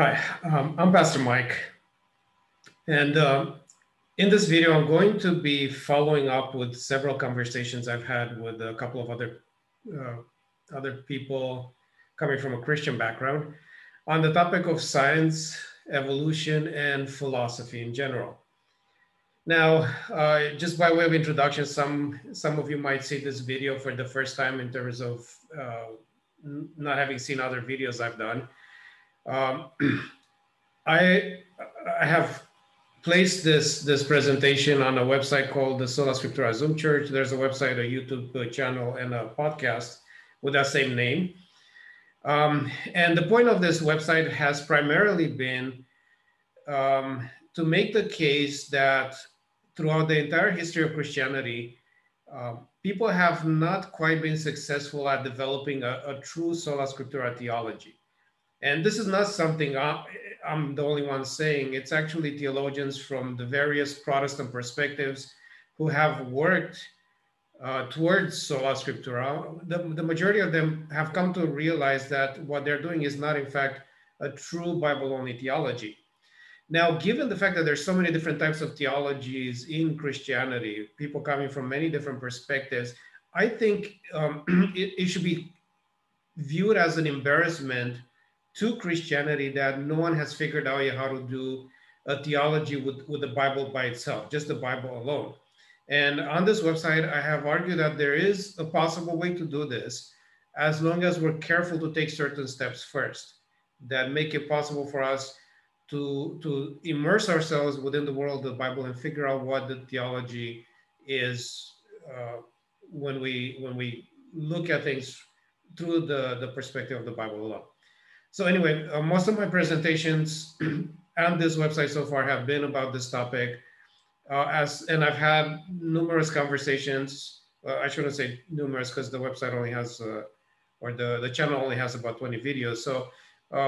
Hi, I'm Pastor Mike, and in this video, I'm going to be following up with several conversations I've had with a couple of uh, other people coming from a Christian background on the topic of science, evolution, and philosophy in general. Now, just by way of introduction, some of you might see this video for the first time in terms of not having seen other videos I've done. Um, I I have placed this presentation on a website called the Sola Scriptura Zoom Church. There's a website, a YouTube channel, and a podcast with that same name. And the point of this website has primarily been to make the case that throughout the entire history of Christianity, people have not quite been successful at developing a true Sola Scriptura theology. And this is not something I'm the only one saying. It's actually theologians from the various Protestant perspectives who have worked towards Sola Scriptura. The majority of them have come to realize that what they're doing is not, in fact, a true Bible-only theology. Now, given the fact that there's so many different types of theologies in Christianity, people coming from many different perspectives, I think it should be viewed as an embarrassment to Christianity that no one has figured out yet how to do a theology with the Bible by itself, just the Bible alone. And on this website, I have argued that there is a possible way to do this as long as we're careful to take certain steps first that make it possible for us to immerse ourselves within the world of the Bible and figure out what the theology is when we look at things through the perspective of the Bible alone. So anyway, most of my presentations on this website so far have been about this topic, and I've had numerous conversations. I shouldn't say numerous because the website only has, or the channel only has about 20 videos. So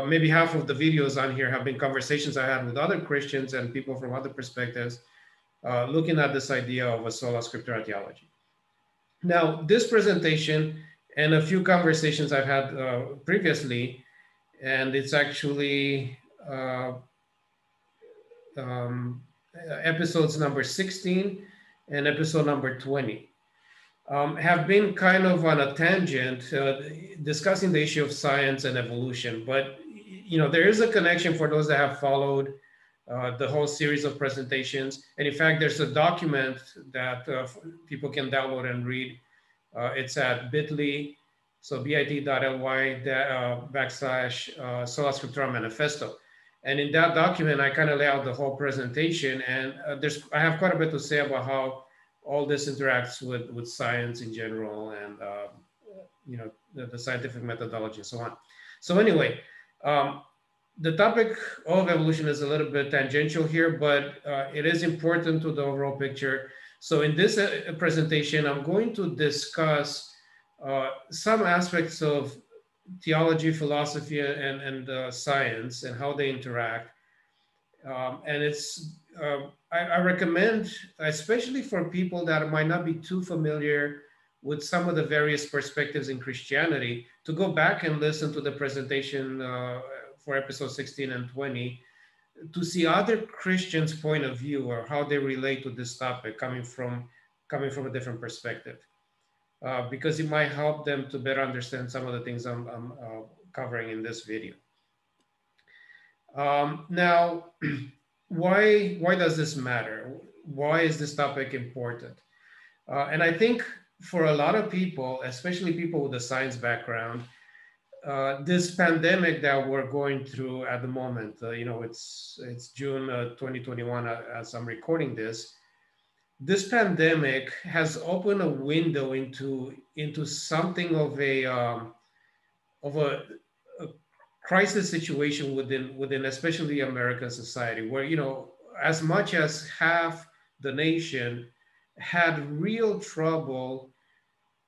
maybe half of the videos on here have been conversations I had with other Christians and people from other perspectives, looking at this idea of a sola scriptura theology. Now, this presentation and a few conversations I've had previously, and it's actually episodes number 16 and episode number 20, have been kind of on a tangent discussing the issue of science and evolution. But, you know, there is a connection for those that have followed the whole series of presentations. And in fact, there's a document that people can download and read. It's at bit.ly, so bit.ly / Sola Scriptura Manifesto. And in that document, I kind of lay out the whole presentation. And I have quite a bit to say about how all this interacts with science in general and, you know, the scientific methodology and so on. So anyway, the topic of evolution is a little bit tangential here, but it is important to the overall picture. So in this presentation, I'm going to discuss some aspects of theology, philosophy, and science and how they interact. And it's, I recommend, especially for people that might not be too familiar with some of the various perspectives in Christianity, to go back and listen to the presentation for episode 16 and 20 to see other Christians' point of view or how they relate to this topic coming from a different perspective. Because it might help them to better understand some of the things I'm covering in this video. Now, why does this matter? Why is this topic important? And I think for a lot of people, especially people with a science background, this pandemic that we're going through at the moment, you know, it's June 2021 as I'm recording this. This pandemic has opened a window into something of a crisis situation within especially American society, where, you know, as much as half the nation had real trouble,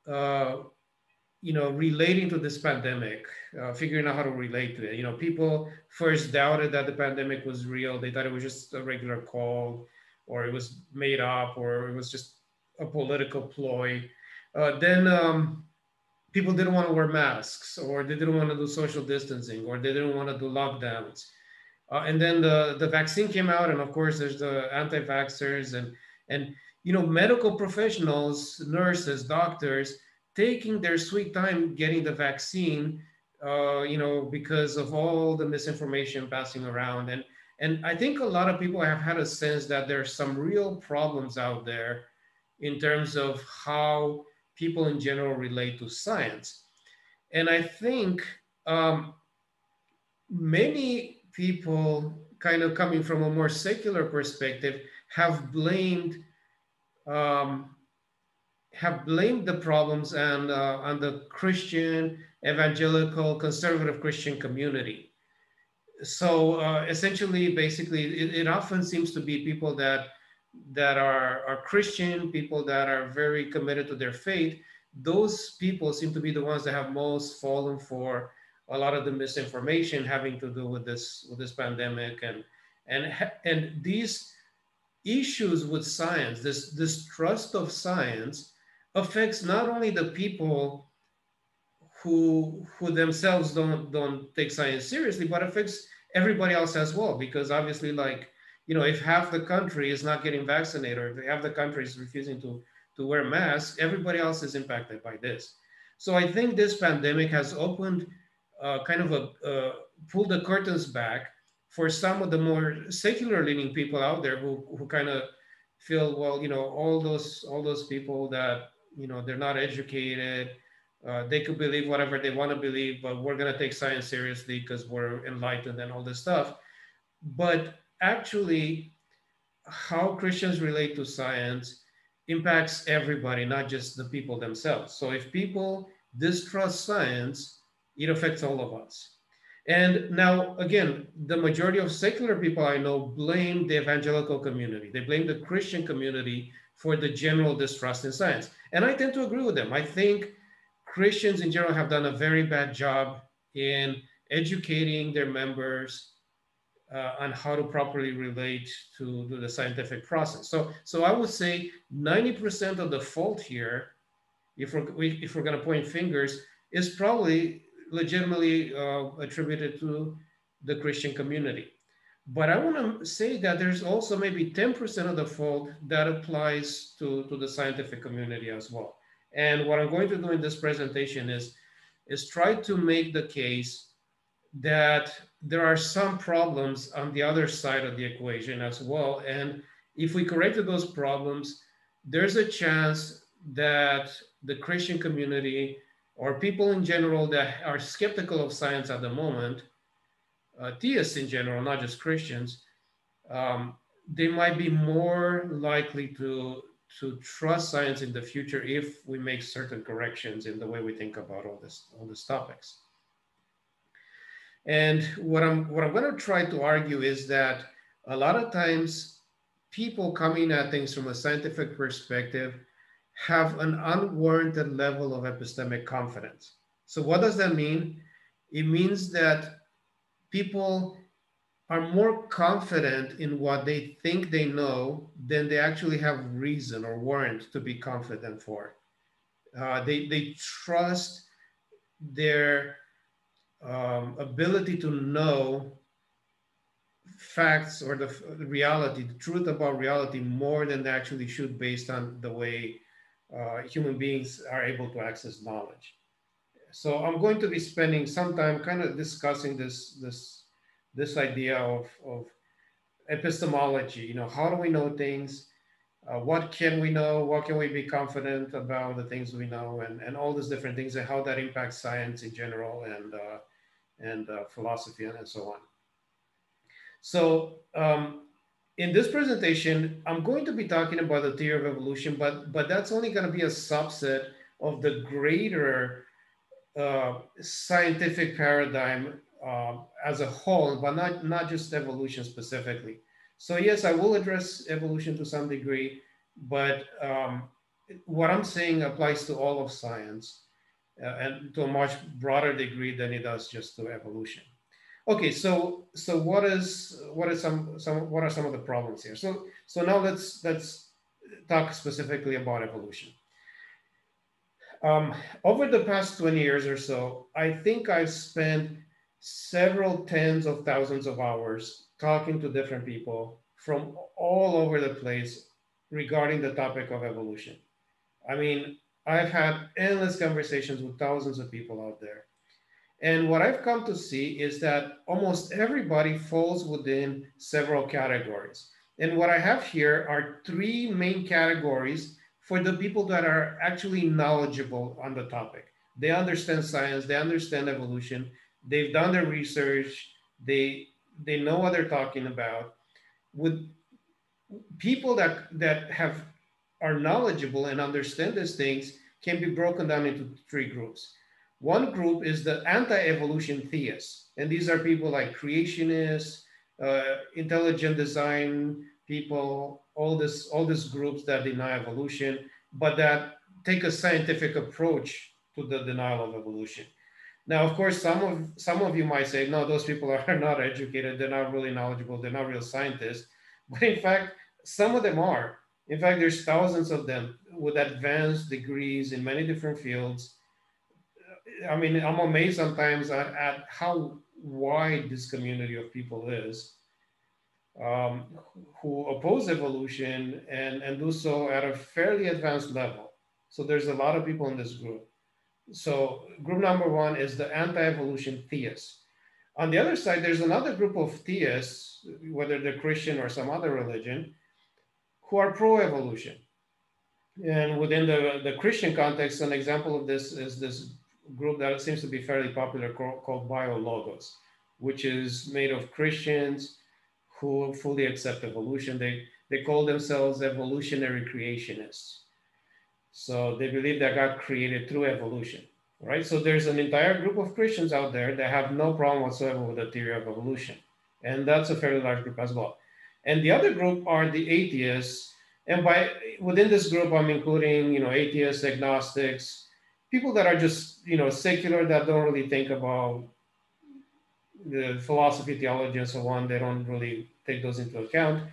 you know, relating to this pandemic, figuring out how to relate to it. You know, people first doubted that the pandemic was real. They thought it was just a regular cold, or it was made up, or it was just a political ploy. Then people didn't want to wear masks, or they didn't want to do social distancing, or they didn't want to do lockdowns. And then the vaccine came out, and of course there's the anti-vaxxers and medical professionals, nurses, doctors taking their sweet time getting the vaccine, because of all the misinformation passing around. And I think a lot of people have had a sense that there's some real problems out there in terms of how people in general relate to science. And I think many people, kind of coming from a more secular perspective, have blamed um, the problems on the Christian, evangelical, conservative Christian community. So essentially, basically, it often seems to be people that are Christian, people that are very committed to their faith. Those people seem to be the ones that have most fallen for a lot of the misinformation having to do with this pandemic, and these issues with science. This trust of science affects not only the people who themselves don't take science seriously, but affects everybody else as well. Because obviously, like, if half the country is not getting vaccinated, or if half the country is refusing to wear masks, everybody else is impacted by this. So I think this pandemic has opened kind of pulled the curtains back for some of the more secular leaning people out there who kind of feel, well, all those people that, they're not educated, they could believe whatever they want to believe, but we're going to take science seriously because we're enlightened and all this stuff. But actually, how Christians relate to science impacts everybody, not just the people themselves. So if people distrust science, it affects all of us. And now, again, the majority of secular people I know blame the evangelical community. They blame the Christian community for the general distrust in science. And I tend to agree with them. I think Christians in general have done a very bad job in educating their members on how to properly relate to the scientific process. So I would say 90% of the fault here, if we're going to point fingers, is probably legitimately attributed to the Christian community. But I want to say that there's also maybe 10% of the fault that applies to the scientific community as well. And what I'm going to do in this presentation is try to make the case that there are some problems on the other side of the equation as well. And if we corrected those problems, there's a chance that the Christian community, or people in general that are skeptical of science at the moment, theists in general, not just Christians, they might be more likely to trust science in the future if we make certain corrections in the way we think about all these topics. And what I'm going to try to argue is that a lot of times people coming at things from a scientific perspective have an unwarranted level of epistemic confidence. So what does that mean? It means that people are more confident in what they think they know than they actually have reason or warrant to be confident for. They trust their ability to know facts or the reality, the truth about reality, more than they actually should, based on the way human beings are able to access knowledge. So I'm going to be spending some time kind of discussing this idea of epistemology. How do we know things? What can we know? What can we be confident about the things we know, and all these different things, and how that impacts science in general, and philosophy, and so on. So in this presentation, I'm going to be talking about the theory of evolution, but that's only going to be a subset of the greater scientific paradigm as a whole, but not just evolution specifically. So yes, I will address evolution to some degree, but what I'm saying applies to all of science, and to a much broader degree than it does just to evolution. Okay, so what are some of the problems here? So now let's talk specifically about evolution. Over the past 20 years or so, I think I've spent several tens of thousands of hours talking to different people from all over the place regarding the topic of evolution. I mean, I've had endless conversations with thousands of people out there. And what I've come to see is that almost everybody falls within several categories. And what I have here are three main categories for the people that are actually knowledgeable on the topic. They understand science, they understand evolution, they've done their research, they know what they're talking about. With people that have are knowledgeable and understand these things can be broken down into three groups. One group is the anti-evolution theists, and these are people like creationists, intelligent design people, all these groups that deny evolution, but that take a scientific approach to the denial of evolution. Now, of course, some of you might say, no, those people are not educated, they're not really knowledgeable, they're not real scientists. But in fact, some of them are. In fact, there's thousands of them with advanced degrees in many different fields. I mean, I'm amazed sometimes at how wide this community of people is, who oppose evolution and do so at a fairly advanced level. So there's a lot of people in this group. So group number one is the anti-evolution theists. On the other side, there's another group of theists, whether they're Christian or some other religion, who are pro-evolution. And within the Christian context, an example of this is this group that seems to be fairly popular called Biologos, which is made of Christians who fully accept evolution. They call themselves evolutionary creationists. So they believe that God created through evolution, right? So there's an entire group of Christians out there that have no problem whatsoever with the theory of evolution. And that's a fairly large group as well. And the other group are the atheists. And within this group, I'm including, atheists, agnostics, people that are just, secular, that don't really think about the philosophy, theology, and so on. They don't really take those into account.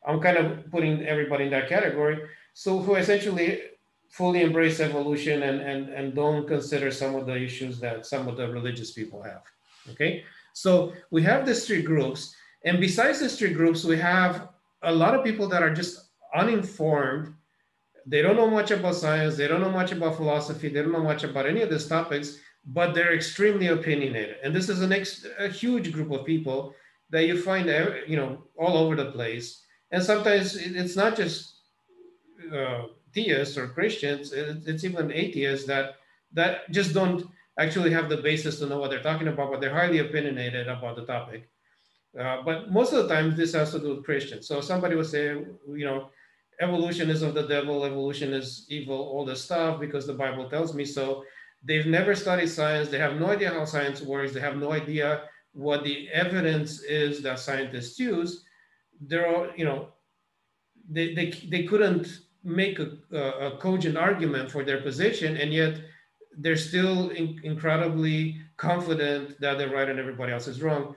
I'm kind of putting everybody in that category. So who essentially fully embrace evolution and don't consider some of the issues that some of the religious people have, okay? So we have these three groups. And besides these three groups, we have a lot of people that are just uninformed. They don't know much about science. They don't know much about philosophy. They don't know much about any of these topics, but they're extremely opinionated. And this is a huge group of people that you find, all over the place. And sometimes it's not just theists or Christians, it's even atheists that just don't actually have the basis to know what they're talking about, but they're highly opinionated about the topic. But most of the time, this has to do with Christians. So somebody would say, evolution is of the devil, evolution is evil, all this stuff, because the Bible tells me so. They've never studied science. They have no idea how science works. They have no idea what the evidence is that scientists use. They're all, they couldn't make a cogent argument for their position, and yet they're still incredibly confident that they're right and everybody else is wrong.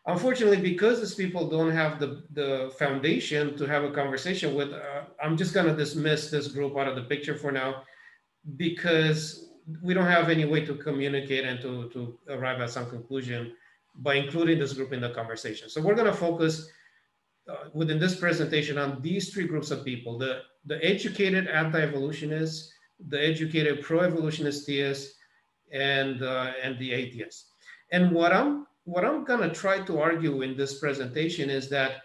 Unfortunately, because these people don't have the foundation to have a conversation with, I'm just going to dismiss this group out of the picture for now, because we don't have any way to communicate and to arrive at some conclusion by including this group in the conversation. So we're going to focus within this presentation on these three groups of people: the educated anti-evolutionists, the educated pro-evolutionist theists, and the atheists. And what I'm going to try to argue in this presentation is that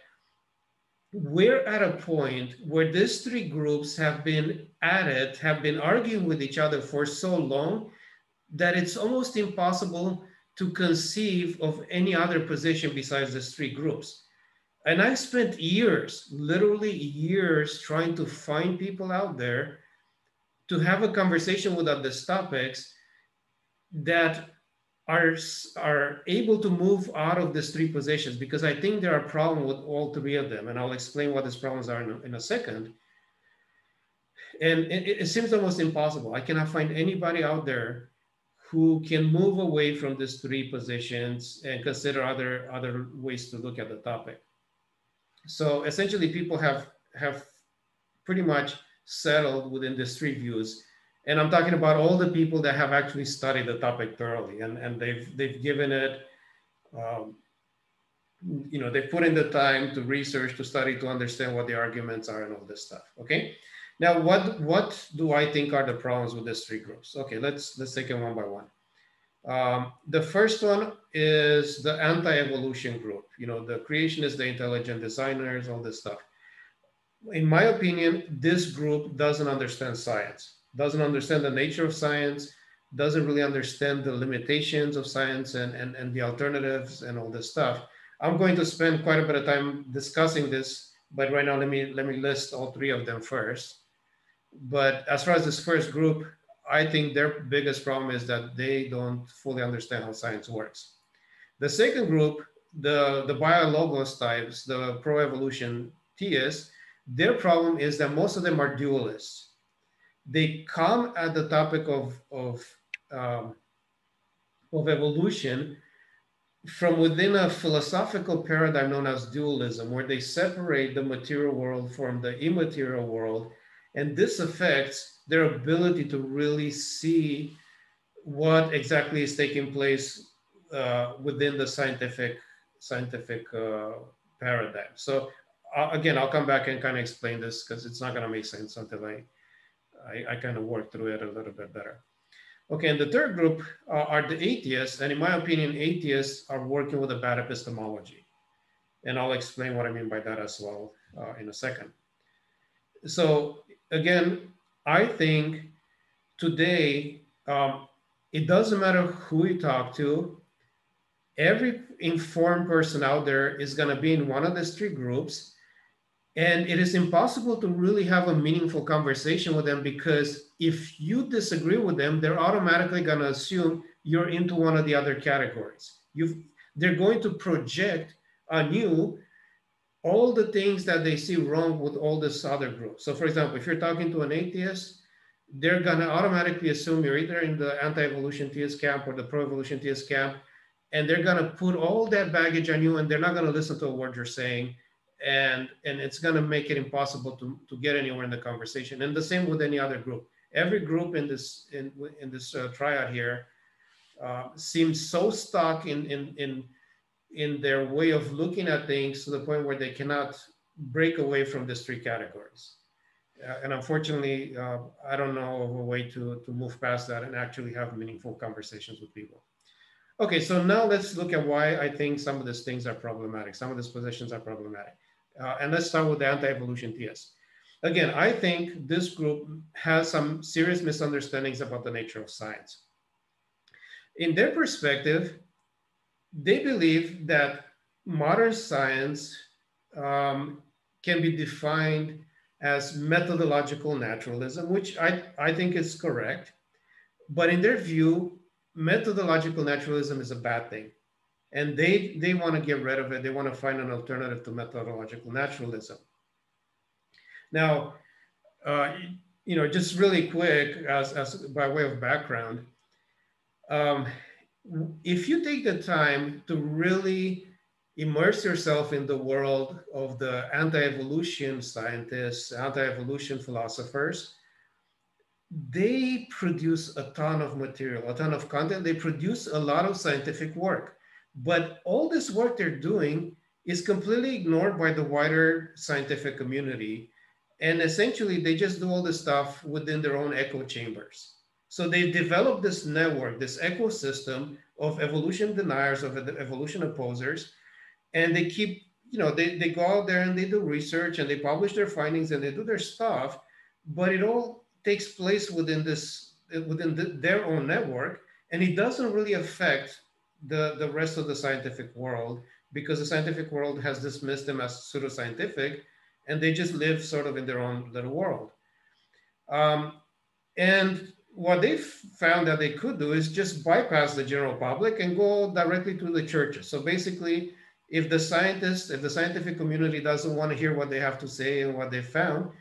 we're at a point where these three groups have been arguing with each other for so long that it's almost impossible to conceive of any other position besides these three groups. And I spent years, literally years, trying to find people out there to have a conversation without these topics that are able to move out of these three positions, because I think there are problems with all three of them. And I'll explain what these problems are in a second. And it seems almost impossible. I cannot find anybody out there who can move away from these three positions and consider other ways to look at the topic. So essentially, people have pretty much settled within these three views. And I'm talking about all the people that have actually studied the topic thoroughly, and they've given it they put in the time to research, to study, to understand what the arguments are and all this stuff. Okay. Now, what do I think are the problems with these three groups? Okay, let's take it one by one. The first one is the anti-evolution group. The creationists, the intelligent designers, all this stuff. In my opinion, this group doesn't understand science, doesn't understand the nature of science, doesn't really understand the limitations of science and the alternatives and all this stuff. I'm going to spend quite a bit of time discussing this, but right now let me list all three of them first. But as far as this first group, I think their biggest problem is that they don't fully understand how science works. The second group, the biologos types, the pro-evolution theists, their problem is that most of them are dualists. They come at the topic of evolution from within a philosophical paradigm known as dualism, where they separate the material world from the immaterial world. And this affects their ability to really see what exactly is taking place within the scientific paradigm. So again, I'll come back and kind of explain this because it's not going to make sense until I kind of work through it a little bit better. Okay, and the third group are the atheists. And in my opinion, atheists are working with a bad epistemology. And I'll explain what I mean by that as well in a second. So again, I think today, it doesn't matter who you talk to, every informed person out there is going to be in one of these three groups. And it is impossible to really have a meaningful conversation with them, because if you disagree with them, they're automatically going to assume you're into one of the other categories. They're going to project on you all the things that they see wrong with all this other group. So for example, if you're talking to an atheist, they're going to automatically assume you're either in the anti-evolution theist camp or the pro-evolution theist camp. And they're going to put all that baggage on you, and they're not going to listen to a word you're saying. And it's going to make it impossible to get anywhere in the conversation. And the same with any other group. Every group in this triad here seems so stuck in their way of looking at things to the point where they cannot break away from these three categories. And unfortunately, I don't know of a way to move past that and actually have meaningful conversations with people. Okay, so now let's look at why I think some of these things are problematic. Some of these positions are problematic. And let's start with the anti-evolution theists. Again, I think this group has some serious misunderstandings about the nature of science. In their perspective, they believe that modern science can be defined as methodological naturalism, which I think is correct. But in their view, methodological naturalism is a bad thing. And they want to get rid of it. They want to find an alternative to methodological naturalism. Now, just really quick, as by way of background, if you take the time to really immerse yourself in the world of the anti-evolution scientists, anti-evolution philosophers, they produce a ton of material, a ton of content. They produce a lot of scientific work. But all this work they're doing is completely ignored by the wider scientific community. And essentially, they just do all this stuff within their own echo chambers. So they develop this network, this ecosystem of evolution deniers, of evolution opposers. And they keep, they go out there and they do research and they publish their findings and they do their stuff. But it all takes place within their own network. And it doesn't really affect the rest of the scientific world, because the scientific world has dismissed them as pseudoscientific, and they just live sort of in their own little world. And what they've found that they could do is just bypass the general public and go directly to the churches. So basically, if the scientific community doesn't want to hear what they have to say and what they found,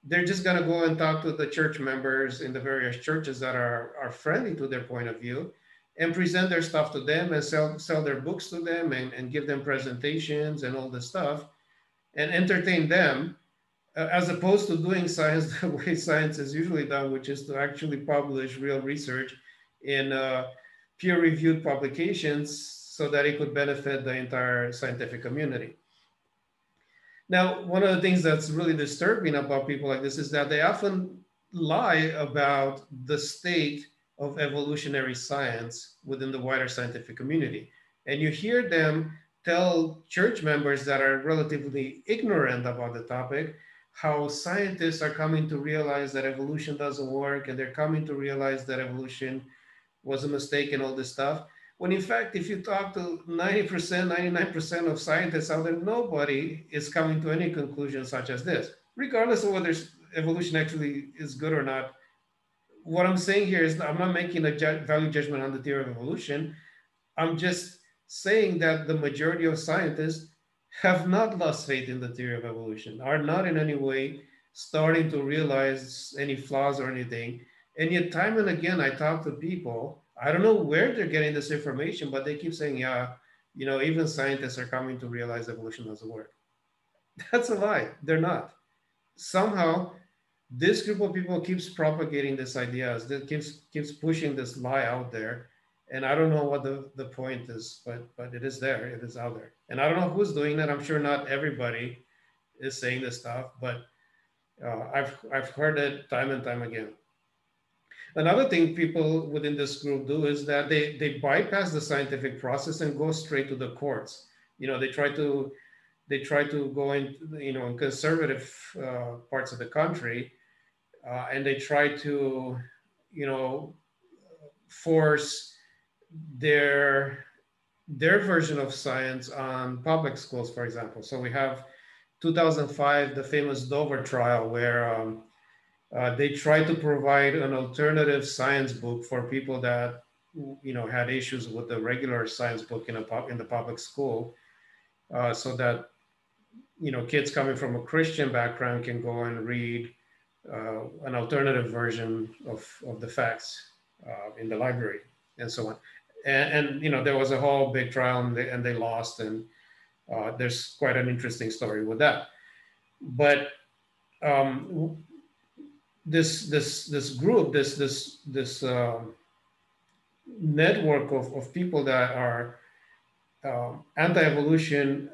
they're just going to go and talk to the church members in the various churches that are friendly to their point of view, and present their stuff to them and sell their books to them and give them presentations and all this stuff and entertain them, as opposed to doing science the way science is usually done, which is to actually publish real research in peer-reviewed publications so that it could benefit the entire scientific community. Now, one of the things that's really disturbing about people like this is that they often lie about the state of evolutionary science within the wider scientific community. And you hear them tell church members that are relatively ignorant about the topic how scientists are coming to realize that evolution doesn't work, and they're coming to realize that evolution was a mistake and all this stuff. When in fact, if you talk to 90%, 99% of scientists out there, nobody is coming to any conclusion such as this, regardless of whether evolution actually is good or not. What I'm saying here is I'm not making a value judgment on the theory of evolution. I'm just saying that the majority of scientists have not lost faith in the theory of evolution, are not in any way starting to realize any flaws or anything. And yet time and again, I talk to people, I don't know where they're getting this information, but they keep saying, yeah, you know, even scientists are coming to realize evolution doesn't work. That's a lie. They're not. Somehow, this group of people keeps propagating this idea, that keeps pushing this lie out there. And I don't know what the point is, but it is there. It is out there. And I don't know who's doing it. I'm sure not everybody is saying this stuff, but I've heard it time and time again. Another thing people within this group do is that they bypass the scientific process and go straight to the courts. You know, they try to go in, you know, in conservative parts of the country, and they try to, you know, force their version of science on public schools, for example. So we have 2005, the famous Dover trial, where they tried to provide an alternative science book for people that, you know, had issues with the regular science book in the public school, so that, you know, kids coming from a Christian background can go and read an alternative version of the facts in the library and so on. And you know, there was a whole big trial, and they lost, and there's quite an interesting story with that. But this group, this network of people that are anti-evolution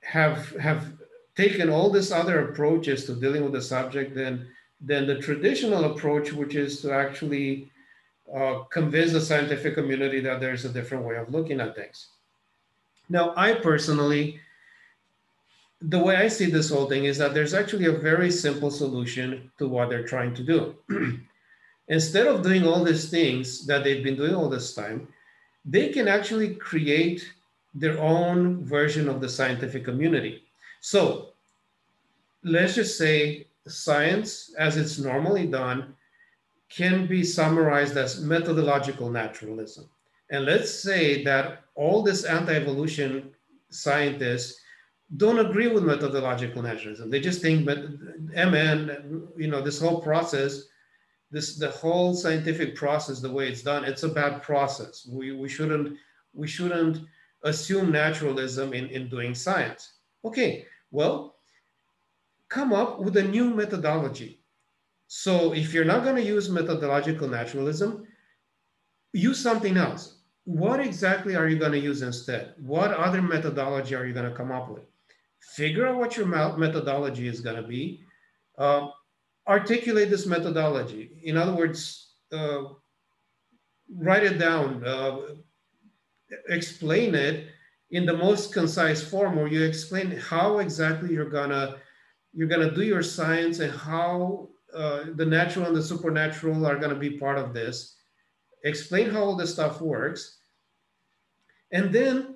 have taken all these other approaches to dealing with the subject than the traditional approach, which is to actually convince the scientific community that there's a different way of looking at things. Now, I personally, the way I see this whole thing is that there's actually a very simple solution to what they're trying to do. Instead of doing all these things that they've been doing all this time, they can actually create their own version of the scientific community. So let's just say science, as it's normally done, can be summarized as methodological naturalism. And let's say that all these anti-evolution scientists don't agree with methodological naturalism. They just think, MN, you know, this whole process, the whole scientific process, the way it's done, it's a bad process. We shouldn't assume naturalism in doing science. Okay, well, come up with a new methodology. So if you're not going to use methodological naturalism, use something else. What exactly are you going to use instead? What other methodology are you going to come up with? Figure out what your methodology is going to be. Articulate this methodology. In other words, write it down. Explain it in the most concise form, where you explain how exactly you're gonna do your science, and how the natural and the supernatural are going to be part of this. Explain how all this stuff works, and then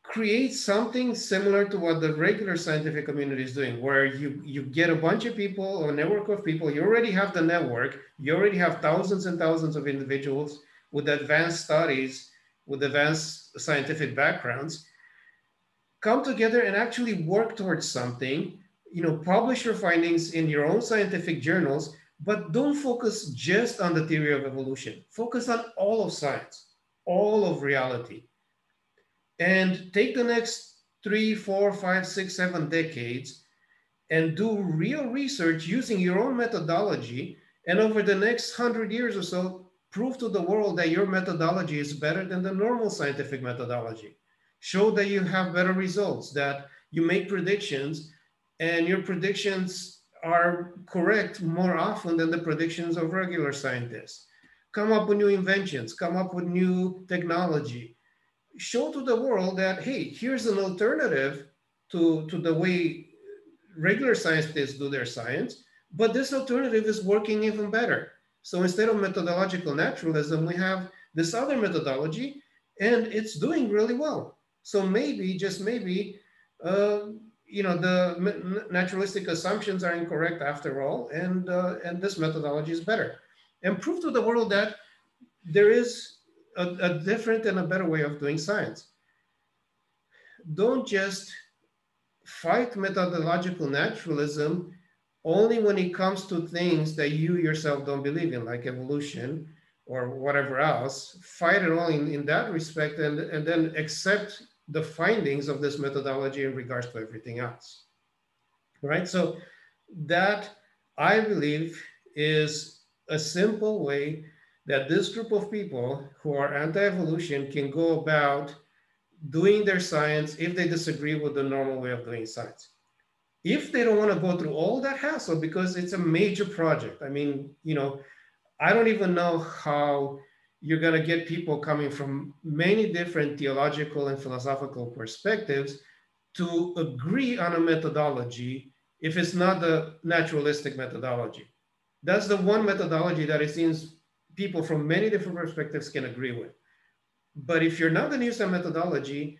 create something similar to what the regular scientific community is doing, where you get a bunch of people, or a network of people. You already have the network. You already have thousands and thousands of individuals with advanced studies, with advanced scientific backgrounds. Come together and actually work towards something. You know, publish your findings in your own scientific journals, but don't focus just on the theory of evolution. Focus on all of science, all of reality. And take the next 3, 4, 5, 6, 7 decades and do real research using your own methodology. And over the next 100 years or so, prove to the world that your methodology is better than the normal scientific methodology. Show that you have better results, that you make predictions and your predictions are correct more often than the predictions of regular scientists. Come up with new inventions, come up with new technology. Show to the world that, hey, here's an alternative to the way regular scientists do their science, but this alternative is working even better. So instead of methodological naturalism, we have this other methodology and it's doing really well. So maybe, just maybe, the naturalistic assumptions are incorrect after all, and this methodology is better. And prove to the world that there is a different and a better way of doing science. Don't just fight methodological naturalism only when it comes to things that you yourself don't believe in, like evolution or whatever else. Fight it only in that respect, and then accept the findings of this methodology in regards to everything else, right? So that, I believe, is a simple way that this group of people who are anti-evolution can go about doing their science if they disagree with the normal way of doing science. If they don't want to go through all that hassle, because it's a major project. I mean, I don't even know how you're going to get people coming from many different theological and philosophical perspectives to agree on a methodology if it's not the naturalistic methodology. That's the one methodology that it seems people from many different perspectives can agree with. But if you're not going to use that methodology,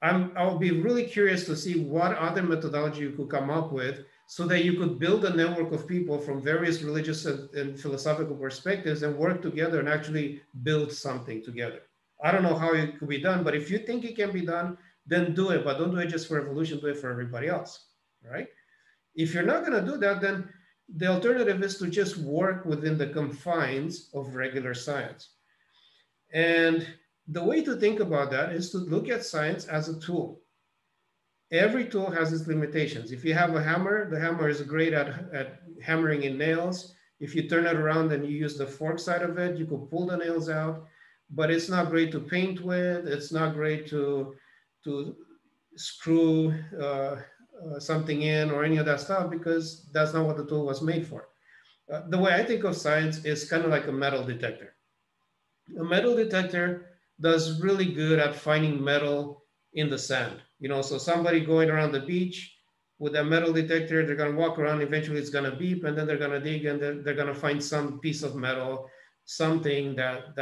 I'll be really curious to see what other methodology you could come up with so that you could build a network of people from various religious and philosophical perspectives and work together and actually build something together. I don't know how it could be done, but if you think it can be done, then do it. But don't do it just for evolution, do it for everybody else, right? If you're not going to do that, then the alternative is to just work within the confines of regular science. And the way to think about that is to look at science as a tool. Every tool has its limitations. If you have a hammer, the hammer is great at hammering in nails. If you turn it around and you use the fork side of it, you could pull the nails out, but it's not great to paint with. It's not great to screw something in or any of that stuff, because that's not what the tool was made for. The way I think of science is kind of like a metal detector. A metal detector does really good at finding metal in the sand. So somebody going around the beach with a metal detector, they're going to walk around, eventually it's going to beep, and then they're going to dig, and they're going to find some piece of metal, something that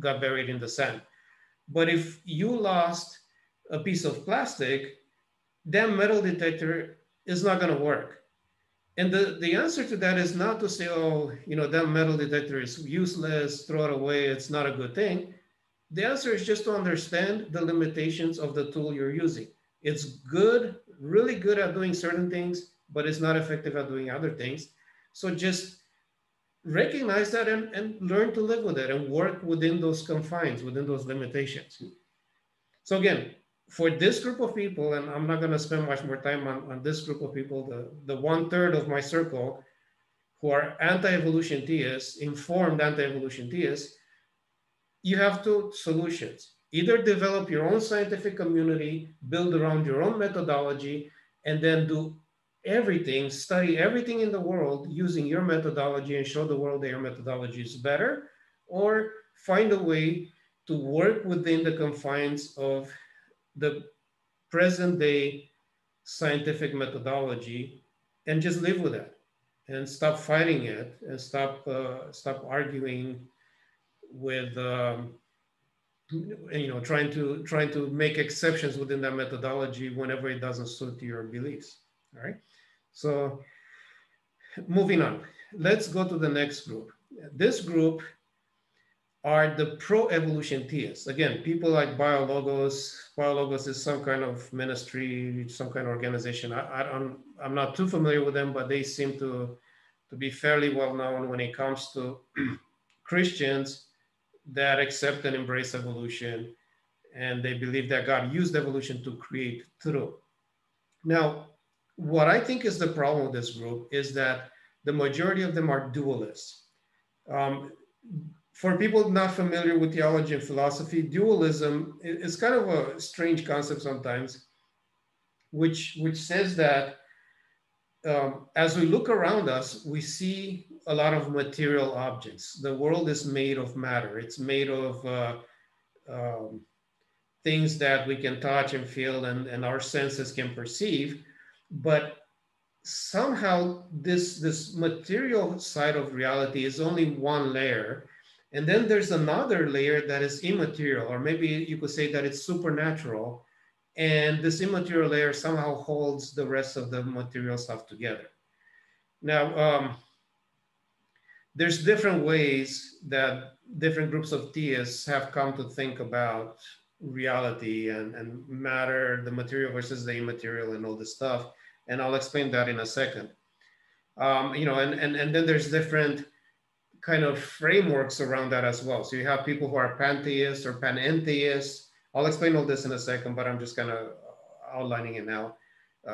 got buried in the sand. But if you lost a piece of plastic, that metal detector is not going to work. And the answer to that is not to say, oh, that metal detector is useless, throw it away, it's not a good thing. The answer is just to understand the limitations of the tool you're using. It's good, really good at doing certain things, but it's not effective at doing other things. So just recognize that and learn to live with it and work within those confines, within those limitations. So again, for this group of people, and I'm not going to spend much more time on this group of people, the 1/3 of my circle who are anti-evolution theists, informed anti-evolution theists, you have two solutions. Either develop your own scientific community, build around your own methodology, and then do everything, study everything in the world using your methodology and show the world that your methodology is better, or find a way to work within the confines of the present day scientific methodology and just live with it and stop fighting it and stop arguing with trying to make exceptions within that methodology whenever it doesn't suit your beliefs. All right, so moving on, let's go to the next group. This group are the pro-evolution theists. Again, people like Biologos. Biologos is some kind of ministry, some kind of organization. I'm not too familiar with them, but they seem to be fairly well known when it comes to Christians that accept and embrace evolution, and they believe that God used evolution to create truth. Now, what I think is the problem with this group is that the majority of them are dualists. for people not familiar with theology and philosophy, dualism is kind of a strange concept sometimes, which says that as we look around us, we see a lot of material objects. The world is made of matter. It's made of um, things that we can touch and feel and our senses can perceive. But somehow this material side of reality is only one layer. And then there's another layer that is immaterial, or maybe you could say that it's supernatural. And this immaterial layer somehow holds the rest of the material stuff together. Now, there's different ways that different groups of theists have come to think about reality and matter, the material versus the immaterial and all this stuff. And I'll explain that in a second. And then there's different kind of frameworks around that as well. So you have people who are pantheists or panentheists. I'll explain all this in a second, but I'm just kind of outlining it now.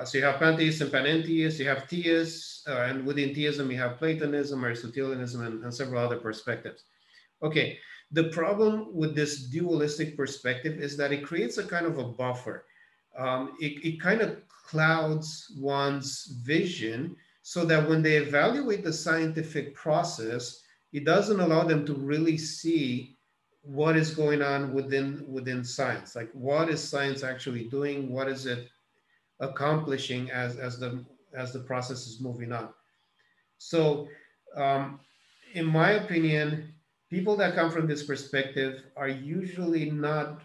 So you have pantheists and panentheists, you have theists, and within theism, you have Platonism, Aristotelianism, and several other perspectives. Okay, the problem with this dualistic perspective is that it creates a kind of a buffer. It kind of clouds one's vision so that when they evaluate the scientific process, it doesn't allow them to really see what is going on within science. Like, what is science actually doing? What is it accomplishing as the process is moving on? So in my opinion, people that come from this perspective are usually not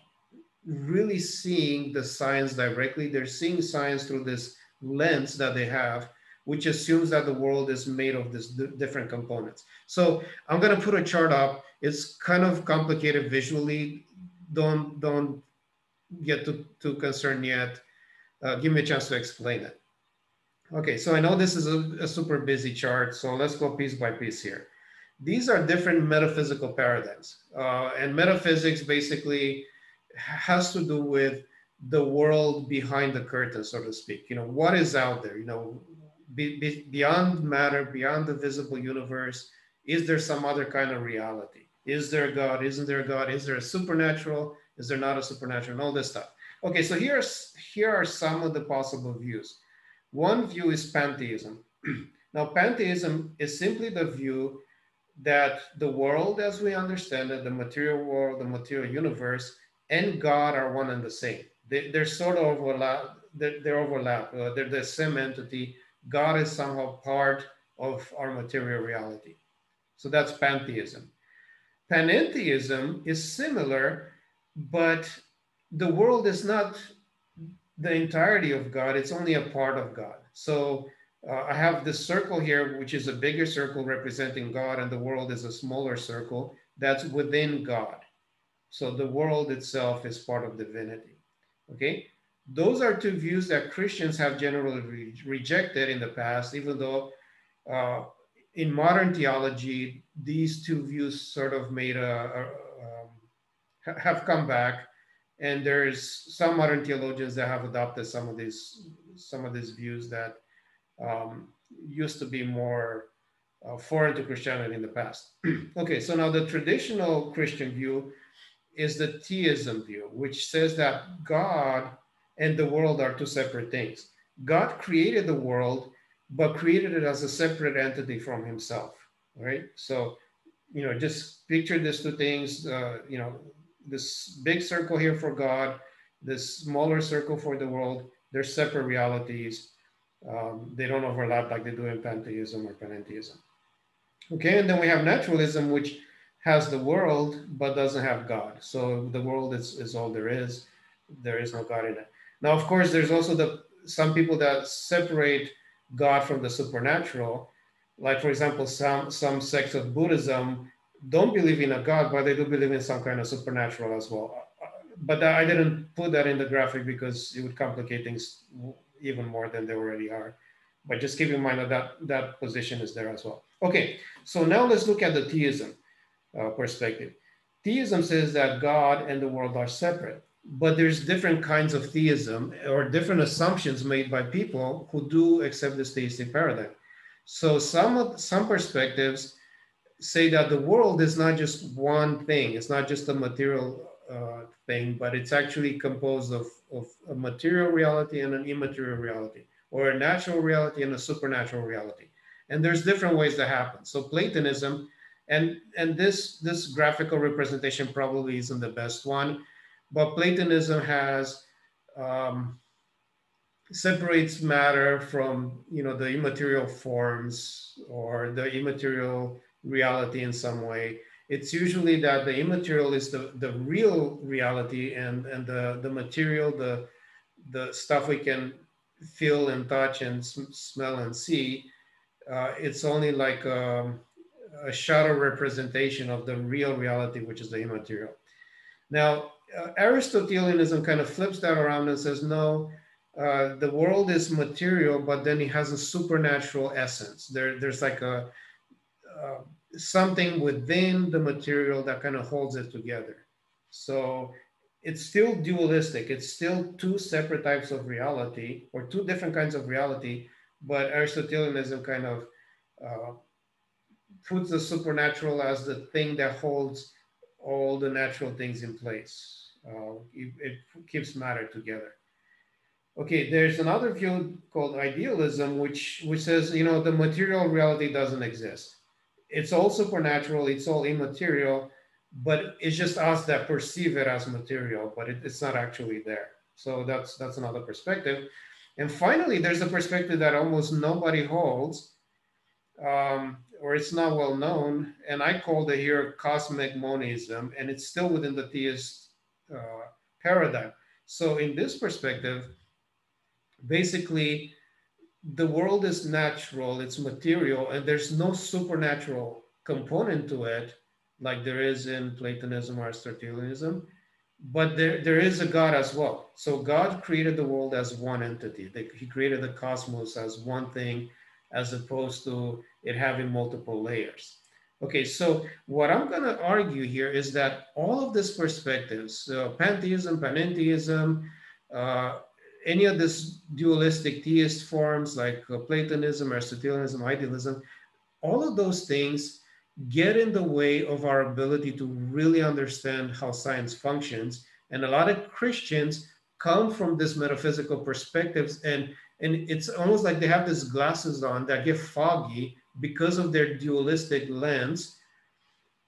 really seeing the science directly. They're seeing science through this lens that they have, which assumes that the world is made of these different components. So I'm going to put a chart up. It's kind of complicated visually. Don't get too concerned yet. Give me a chance to explain it. Okay, so I know this is a super busy chart, so let's go piece by piece here. These are different metaphysical paradigms. And metaphysics basically has to do with the world behind the curtain, so to speak. What is out there? Beyond matter, beyond the visible universe, is there some other kind of reality? Is there a God? Isn't there a God? Is there a supernatural? Is there not a supernatural? And all this stuff. Okay, so here are some of the possible views. One view is pantheism. Now, pantheism is simply the view that the world as we understand it, the material world, the material universe, and God are one and the same. They're sort of overlap. They're overlap. They're the same entity. God is somehow part of our material reality. So that's pantheism. Panentheism is similar, but the world is not the entirety of God. It's only a part of God. So I have this circle here, which is a bigger circle representing God, and the world is a smaller circle that's within God. So the world itself is part of divinity. Okay? Those are two views that Christians have generally rejected in the past, even though in modern theology, these two views sort of have come back, and there's some modern theologians that have adopted some of these views that used to be more foreign to Christianity in the past. Okay, so now the traditional Christian view is the theism view, which says that God and the world are two separate things. God created the world, but created it as a separate entity from himself, right? So, just picture these two things, this big circle here for God, this smaller circle for the world. They're separate realities. They don't overlap like they do in pantheism or panentheism. Okay, and then we have naturalism, which has the world, but doesn't have God. So the world is all there is. There is no God in it. Now, of course, there's also some people that separate God from the supernatural. Like, for example, some sects of Buddhism don't believe in a God, but they do believe in some kind of supernatural as well. But I didn't put that in the graphic because it would complicate things even more than they already are. But just keep in mind that position is there as well. Okay, so now let's look at the theism perspective. Theism says that God and the world are separate, but there's different kinds of theism or different assumptions made by people who do accept this theistic paradigm. So some perspectives say that the world is not just one thing. It's not just a material thing, but it's actually composed of a material reality and an immaterial reality, or a natural reality and a supernatural reality. And there's different ways that happen. So Platonism, and this graphical representation probably isn't the best one, but Platonism has separates matter from, you know, the immaterial forms or the immaterial reality in some way. It's usually that the immaterial is the real reality, and the material, the stuff we can feel and touch and smell and see, it's only like a shadow representation of the real reality, which is the immaterial. Now, Aristotelianism kind of flips that around and says, no, the world is material, but then it has a supernatural essence. There's like a something within the material that kind of holds it together. So it's still dualistic. It's still two separate types of reality, or two different kinds of reality, but Aristotelianism kind of puts the supernatural as the thing that holds all the natural things in place. It keeps matter together. Okay, there's another view called idealism, which says, you know, the material reality doesn't exist. It's all supernatural, it's all immaterial, but it's just us that perceive it as material, but it's not actually there. So that's another perspective. And finally, there's a perspective that almost nobody holds, or it's not well known, and I called it here Cosmetic Monism, and it's still within the theist paradigm. So in this perspective, basically, the world is natural, it's material, and there's no supernatural component to it, like there is in Platonism or Aristotelianism, but there is a God as well. So God created the world as one entity. He created the cosmos as one thing, as opposed to it having multiple layers. Okay, so what I'm going to argue here is that all of these perspectives, pantheism, panentheism, any of this dualistic theist forms like Platonism, Aristotelianism, idealism, all of those things get in the way of our ability to really understand how science functions. And a lot of Christians come from this metaphysical perspectives, and it's almost like they have these glasses on that get foggy because of their dualistic lens,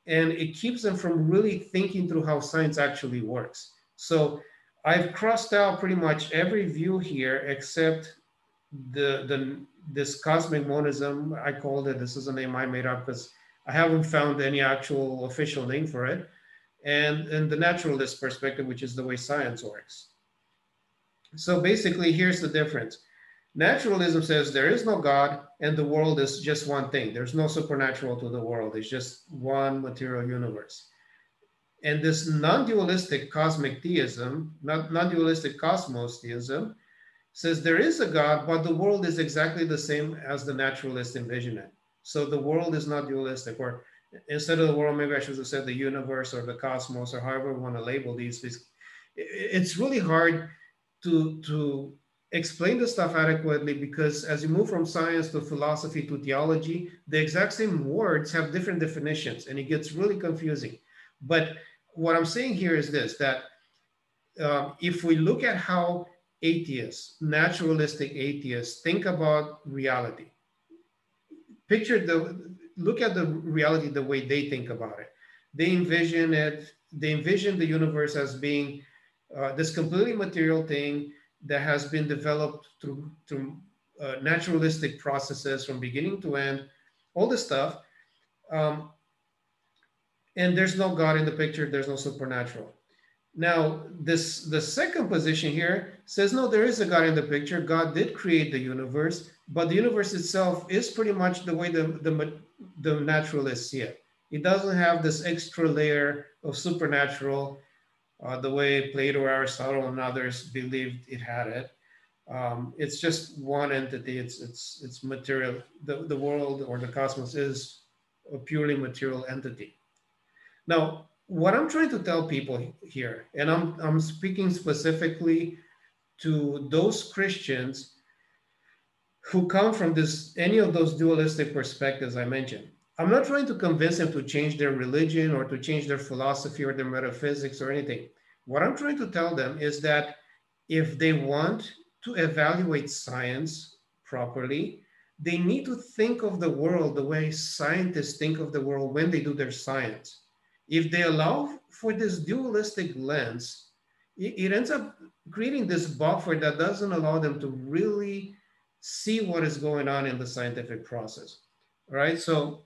and it keeps them from really thinking through how science actually works. So I've crossed out pretty much every view here except this cosmic monism. I called it, this is a name I made up because I haven't found any actual official name for it, and the naturalist perspective, which is the way science works. So basically, here's the difference. Naturalism says there is no God and the world is just one thing. There's no supernatural to the world. It's just one material universe. And this non-dualistic cosmic theism, non-dualistic cosmos theism, says there is a God, but the world is exactly the same as the naturalists envision it. So the world is not dualistic, or instead of the world, maybe I should have said the universe or the cosmos, or however we want to label these. It's really hard to explain this stuff adequately, because as you move from science to philosophy to theology, the exact same words have different definitions, and it gets really confusing. But what I'm saying here is this, that if we look at how atheists, naturalistic atheists, think about reality, look at the reality the way they think about it. They envision the universe as being this completely material thing that has been developed through naturalistic processes from beginning to end, all this stuff. And there's no God in the picture, there's no supernatural. Now, the second position here says, no, there is a God in the picture. God did create the universe, but the universe itself is pretty much the way the naturalists see it. It doesn't have this extra layer of supernatural, the way Plato, Aristotle, and others believed it had it. It's just one entity. It's material. The world or the cosmos is a purely material entity. Now, what I'm trying to tell people here, and I'm speaking specifically to those Christians who come from any of those dualistic perspectives I mentioned. I'm not trying to convince them to change their religion or to change their philosophy or their metaphysics or anything. What I'm trying to tell them is that if they want to evaluate science properly, they need to think of the world the way scientists think of the world when they do their science. If they allow for this dualistic lens, it ends up creating this buffer that doesn't allow them to really see what is going on in the scientific process. All right, so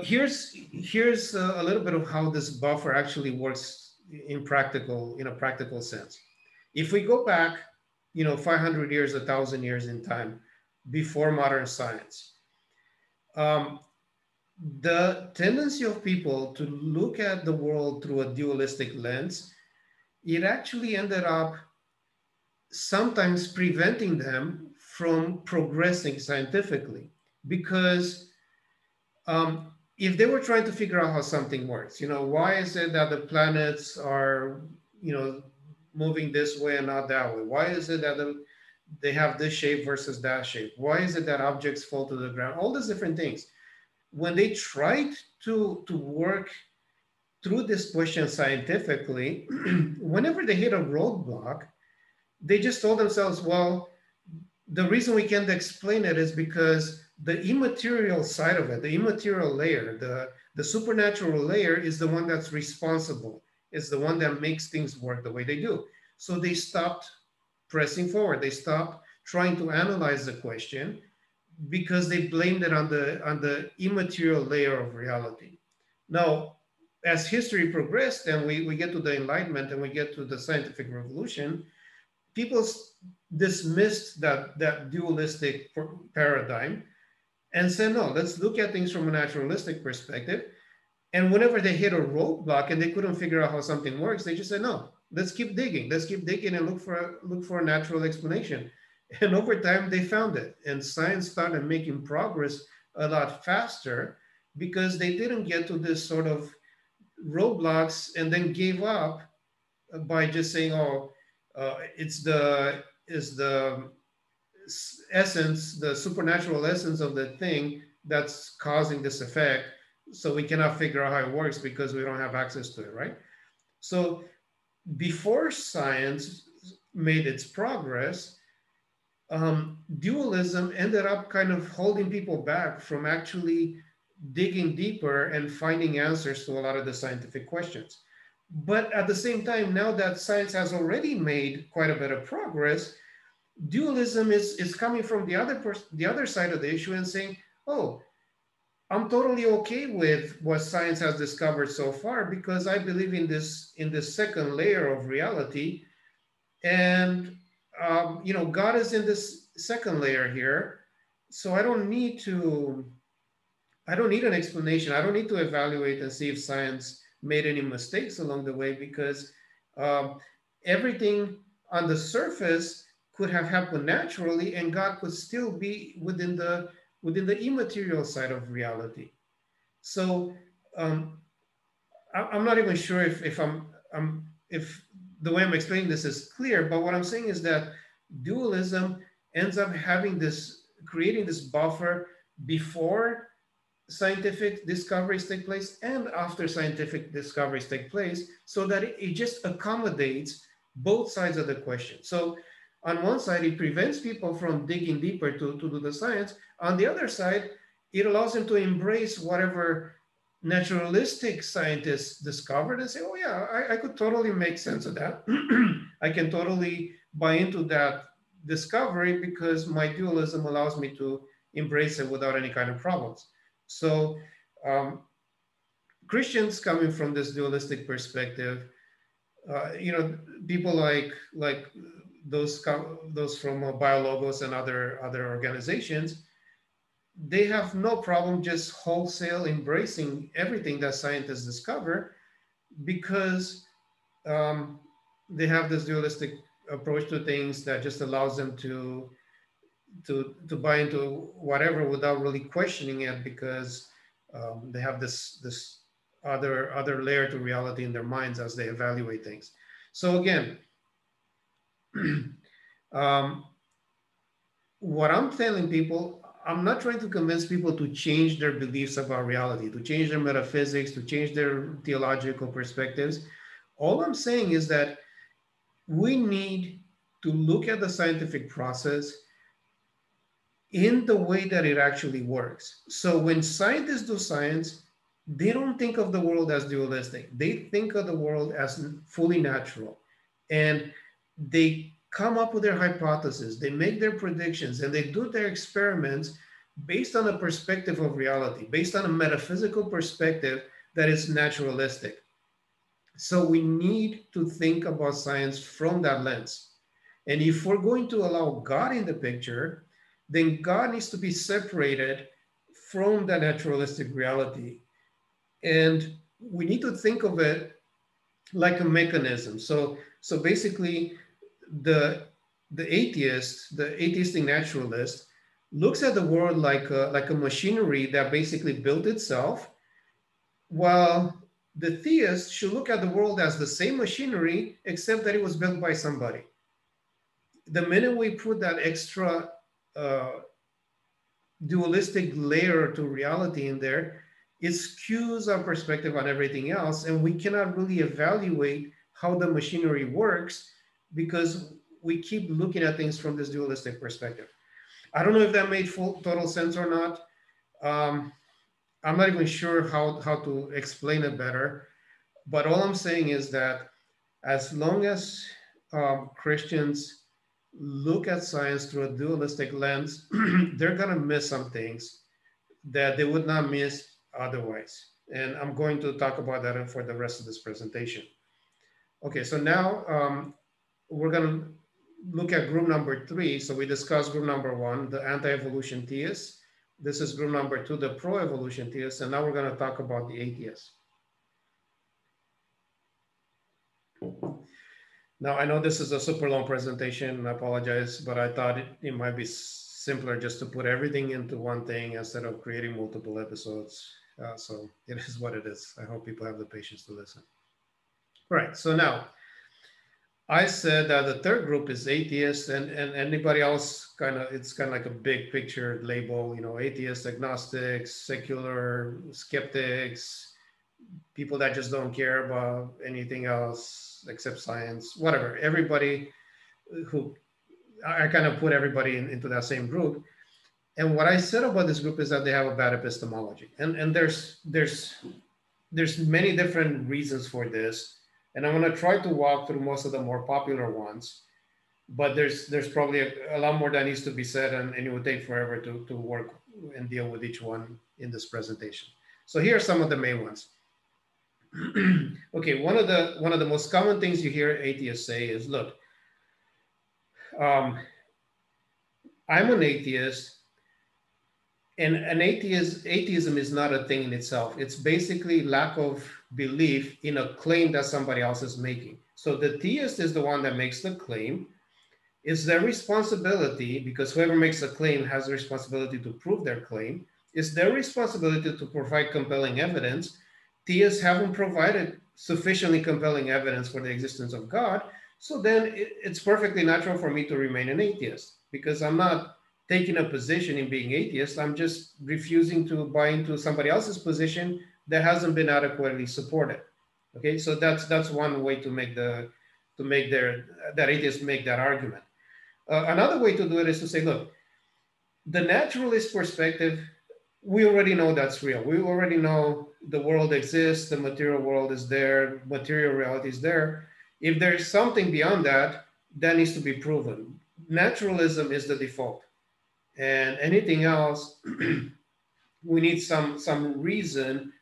here's a little bit of how this buffer actually works in a practical sense. If we go back, 500 years, 1,000 years in time, before modern science, um, the tendency of people to look at the world through a dualistic lens, it actually ended up sometimes preventing them from progressing scientifically, because if they were trying to figure out how something works, why is it that the planets are, moving this way and not that way? Why is it that they have this shape versus that shape? Why is it that objects fall to the ground? All these different things. When they tried to work through this question scientifically, whenever they hit a roadblock, they just told themselves, well, the reason we can't explain it is because the immaterial side of it, the immaterial layer, the supernatural layer is the one that's responsible. It's the one that makes things work the way they do. So they stopped pressing forward. They stopped trying to analyze the question because they blamed it on the immaterial layer of reality. Now, as history progressed and we get to the Enlightenment and we get to the scientific revolution, people dismissed that dualistic paradigm and said, no, let's look at things from a naturalistic perspective. And whenever they hit a roadblock and they couldn't figure out how something works, they just said, no, let's keep digging. Let's keep digging and look for a natural explanation. And over time, they found it. And science started making progress a lot faster because they didn't get to this sort of roadblocks and then gave up by just saying, oh, it's the essence, the supernatural essence of the thing that's causing this effect. So we cannot figure out how it works because we don't have access to it, right? So before science made its progress, dualism ended up kind of holding people back from actually digging deeper and finding answers to a lot of the scientific questions. But at the same time, now that science has already made quite a bit of progress, dualism is coming from the other side of the issue and saying, oh, I'm totally okay with what science has discovered so far because I believe in this second layer of reality, and God is in this second layer here, so I don't need an explanation. I don't need to evaluate and see if science made any mistakes along the way because everything on the surface could have happened naturally, and God could still be within the immaterial side of reality. So I'm not even sure if if the way I'm explaining this is clear, but what I'm saying is that dualism ends up creating this buffer before scientific discoveries take place and after scientific discoveries take place, so that it just accommodates both sides of the question. So on one side, it prevents people from digging deeper to do the science. On the other side, it allows them to embrace whatever naturalistic scientists discovered and say, oh yeah, I could totally make sense of that. I can totally buy into that discovery because my dualism allows me to embrace it without any kind of problems. So Christians coming from this dualistic perspective, people like those from Biologos and other organizations, they have no problem just wholesale embracing everything that scientists discover because they have this dualistic approach to things that just allows them to buy into whatever without really questioning it because they have this other layer to reality in their minds as they evaluate things. So again, what I'm telling people, I'm not trying to convince people to change their beliefs about reality, to change their metaphysics, to change their theological perspectives. All I'm saying is that we need to look at the scientific process in the way that it actually works. So when scientists do science, they don't think of the world as dualistic. They think of the world as fully natural. And they come up with their hypotheses, they make their predictions, and they do their experiments based on a perspective of reality, based on a metaphysical perspective that is naturalistic. So we need to think about science from that lens. And if we're going to allow God in the picture, then God needs to be separated from the naturalistic reality. And we need to think of it like a mechanism. So basically, the atheist, the atheistic naturalist, looks at the world like a machinery that basically built itself, while the theist should look at the world as the same machinery, except that it was built by somebody. The minute we put that extra dualistic layer to reality in there, it skews our perspective on everything else, and we cannot really evaluate how the machinery works because we keep looking at things from this dualistic perspective. I don't know if that made total sense or not. I'm not even sure how to explain it better, but all I'm saying is that as long as Christians look at science through a dualistic lens, they're going to miss some things that they would not miss otherwise. And I'm going to talk about that for the rest of this presentation. Okay, so now we're going to look at group number 3. So we discussed group number 1, the anti-evolution theists. This is group number 2, the pro-evolution theists. And now we're going to talk about the atheists. Now, I know this is a super long presentation, I apologize, but I thought it might be simpler just to put everything into one thing instead of creating multiple episodes. So it is what it is. I hope people have the patience to listen. All right, so now, I said that the third group is atheists, and anybody else it's kind of like a big picture label, you know, atheists, agnostics, secular, skeptics, people that just don't care about anything else except science, whatever. Everybody who, I kind of put everybody into that same group. And what I said about this group is that they have a bad epistemology. And there's many different reasons for this. And I'm going to try to walk through most of the more popular ones. But there's probably a lot more that needs to be said, and it would take forever to work and deal with each one in this presentation. So here are some of the main ones. Okay, one of the most common things you hear atheists say is, look, I'm an atheist, and atheism is not a thing in itself. It's basically lack of belief in a claim that somebody else is making. So the theist is the one that makes the claim. It's their responsibility, because whoever makes a claim has the responsibility to prove their claim. It's their responsibility to provide compelling evidence. Theists haven't provided sufficiently compelling evidence for the existence of God. So then it's perfectly natural for me to remain an atheist, because I'm not taking a position in being atheist. I'm just refusing to buy into somebody else's position that hasn't been adequately supported. Okay, so that's one way to make that atheists make that argument. Another way to do it is to say, look, the naturalist perspective, we already know that's real. We already know the world exists, the material world is there, material reality is there. If there's something beyond that, that needs to be proven. Naturalism is the default. And anything else, we need some reason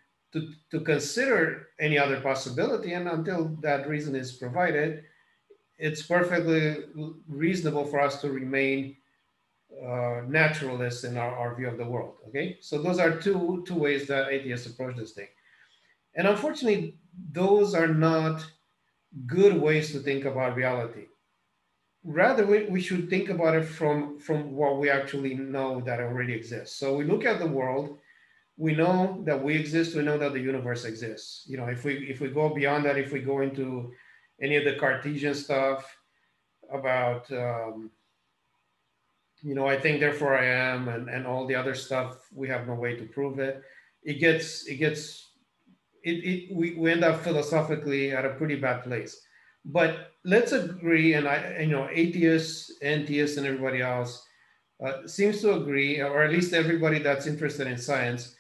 to consider any other possibility. And until that reason is provided, it's perfectly reasonable for us to remain naturalists in our view of the world. Okay, so those are two ways that atheists approach this thing. And unfortunately, those are not good ways to think about reality. Rather, we should think about it from what we actually know that already exists. So we look at the world, we know that we exist, we know that the universe exists. You know, if we go beyond that, if we go into any of the Cartesian stuff about I think therefore I am, and all the other stuff, we have no way to prove it. We end up philosophically at a pretty bad place. But let's agree, and atheists and theists and everybody else seems to agree, or at least everybody that's interested in science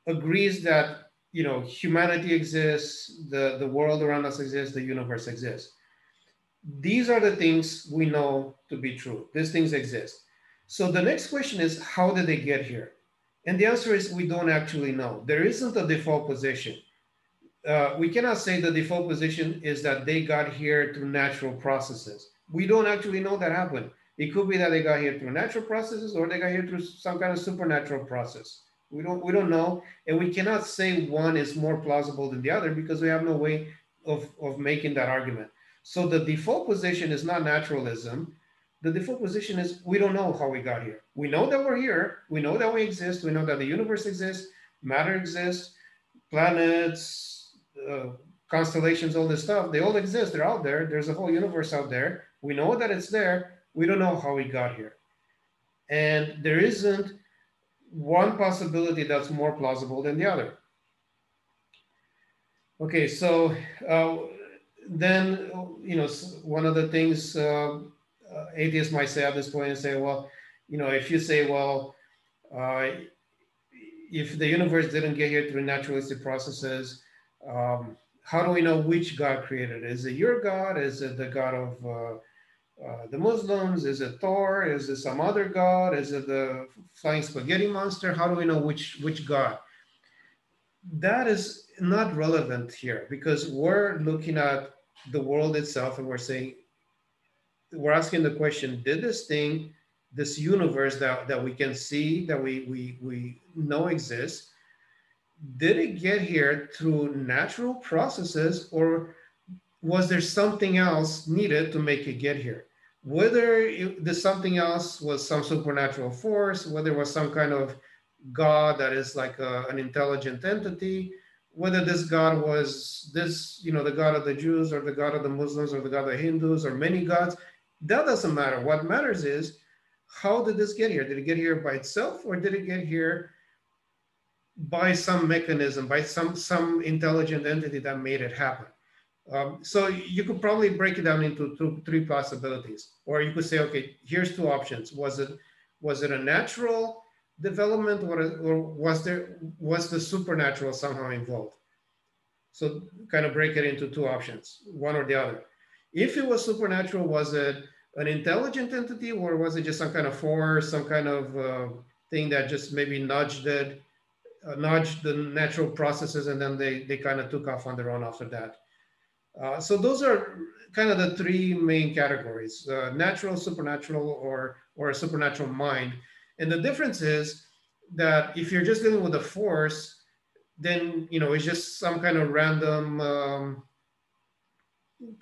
agrees that humanity exists, the world around us exists, the universe exists. These are the things we know to be true. These things exist. So the next question is, how did they get here? And the answer is, we don't actually know. There isn't a default position. We cannot say the default position is that they got here through natural processes. We don't actually know that happened. It could be that they got here through natural processes, or they got here through some kind of supernatural process. We don't know, and we cannot say one is more plausible than the other because we have no way of making that argument. So the default position is not naturalism. The default position is, we don't know how we got here. We know that we're here. We know that we exist. We know that the universe exists, matter exists, planets, constellations, all this stuff, they all exist. They're out there. There's a whole universe out there. We know that it's there. We don't know how we got here. And there isn't one possibility that's more plausible than the other. Okay, so then, one of the things atheists might say at this point and say, well, if you say, well, if the universe didn't get here through naturalistic processes, how do we know which God created it? Is it your God? Is it the God of the Muslims? Is it Thor? Is it some other God? Is it the flying spaghetti monster? How do we know which God? That is not relevant here, because we're looking at the world itself and we're asking the question, did this universe that we can see, that we know exists, did it get here through natural processes, or was there something else needed to make it get here? Whether the something else was some supernatural force, whether it was some kind of God that is like an intelligent entity, whether this God was the God of the Jews, or the God of the Muslims, or the God of the Hindus, or many gods, that doesn't matter. What matters is, how did this get here? Did it get here by itself, or did it get here by some mechanism, by some intelligent entity that made it happen? So you could probably break it down into three possibilities, or you could say, okay, here's two options. Was it a natural development, or was the supernatural somehow involved? So kind of break it into two options, one or the other. If it was supernatural, was it an intelligent entity, or was it just some kind of force, some kind of thing that just maybe nudged the natural processes, and then they kind of took off on their own after that? So those are kind of the three main categories: natural, supernatural, or a supernatural mind. And the difference is that if you're just dealing with a force, then it's just some kind of random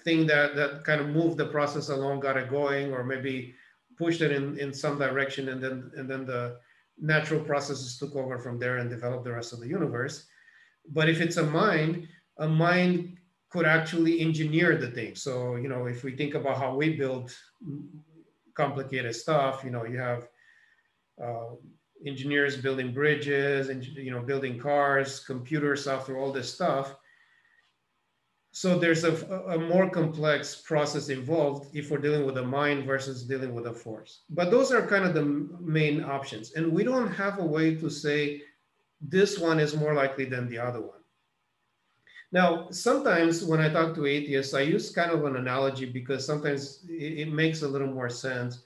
thing that kind of moved the process along, got it going, or maybe pushed it in some direction, and then the natural processes took over from there and developed the rest of the universe. But if it's a mind could actually engineer the thing. So if we think about how we build complicated stuff, you have engineers building bridges, and building cars, computer software, all this stuff. So there's a more complex process involved if we're dealing with a mind versus dealing with a force. But those are kind of the main options. And we don't have a way to say this one is more likely than the other one. Now, sometimes when I talk to atheists, I use kind of an analogy, because sometimes it makes a little more sense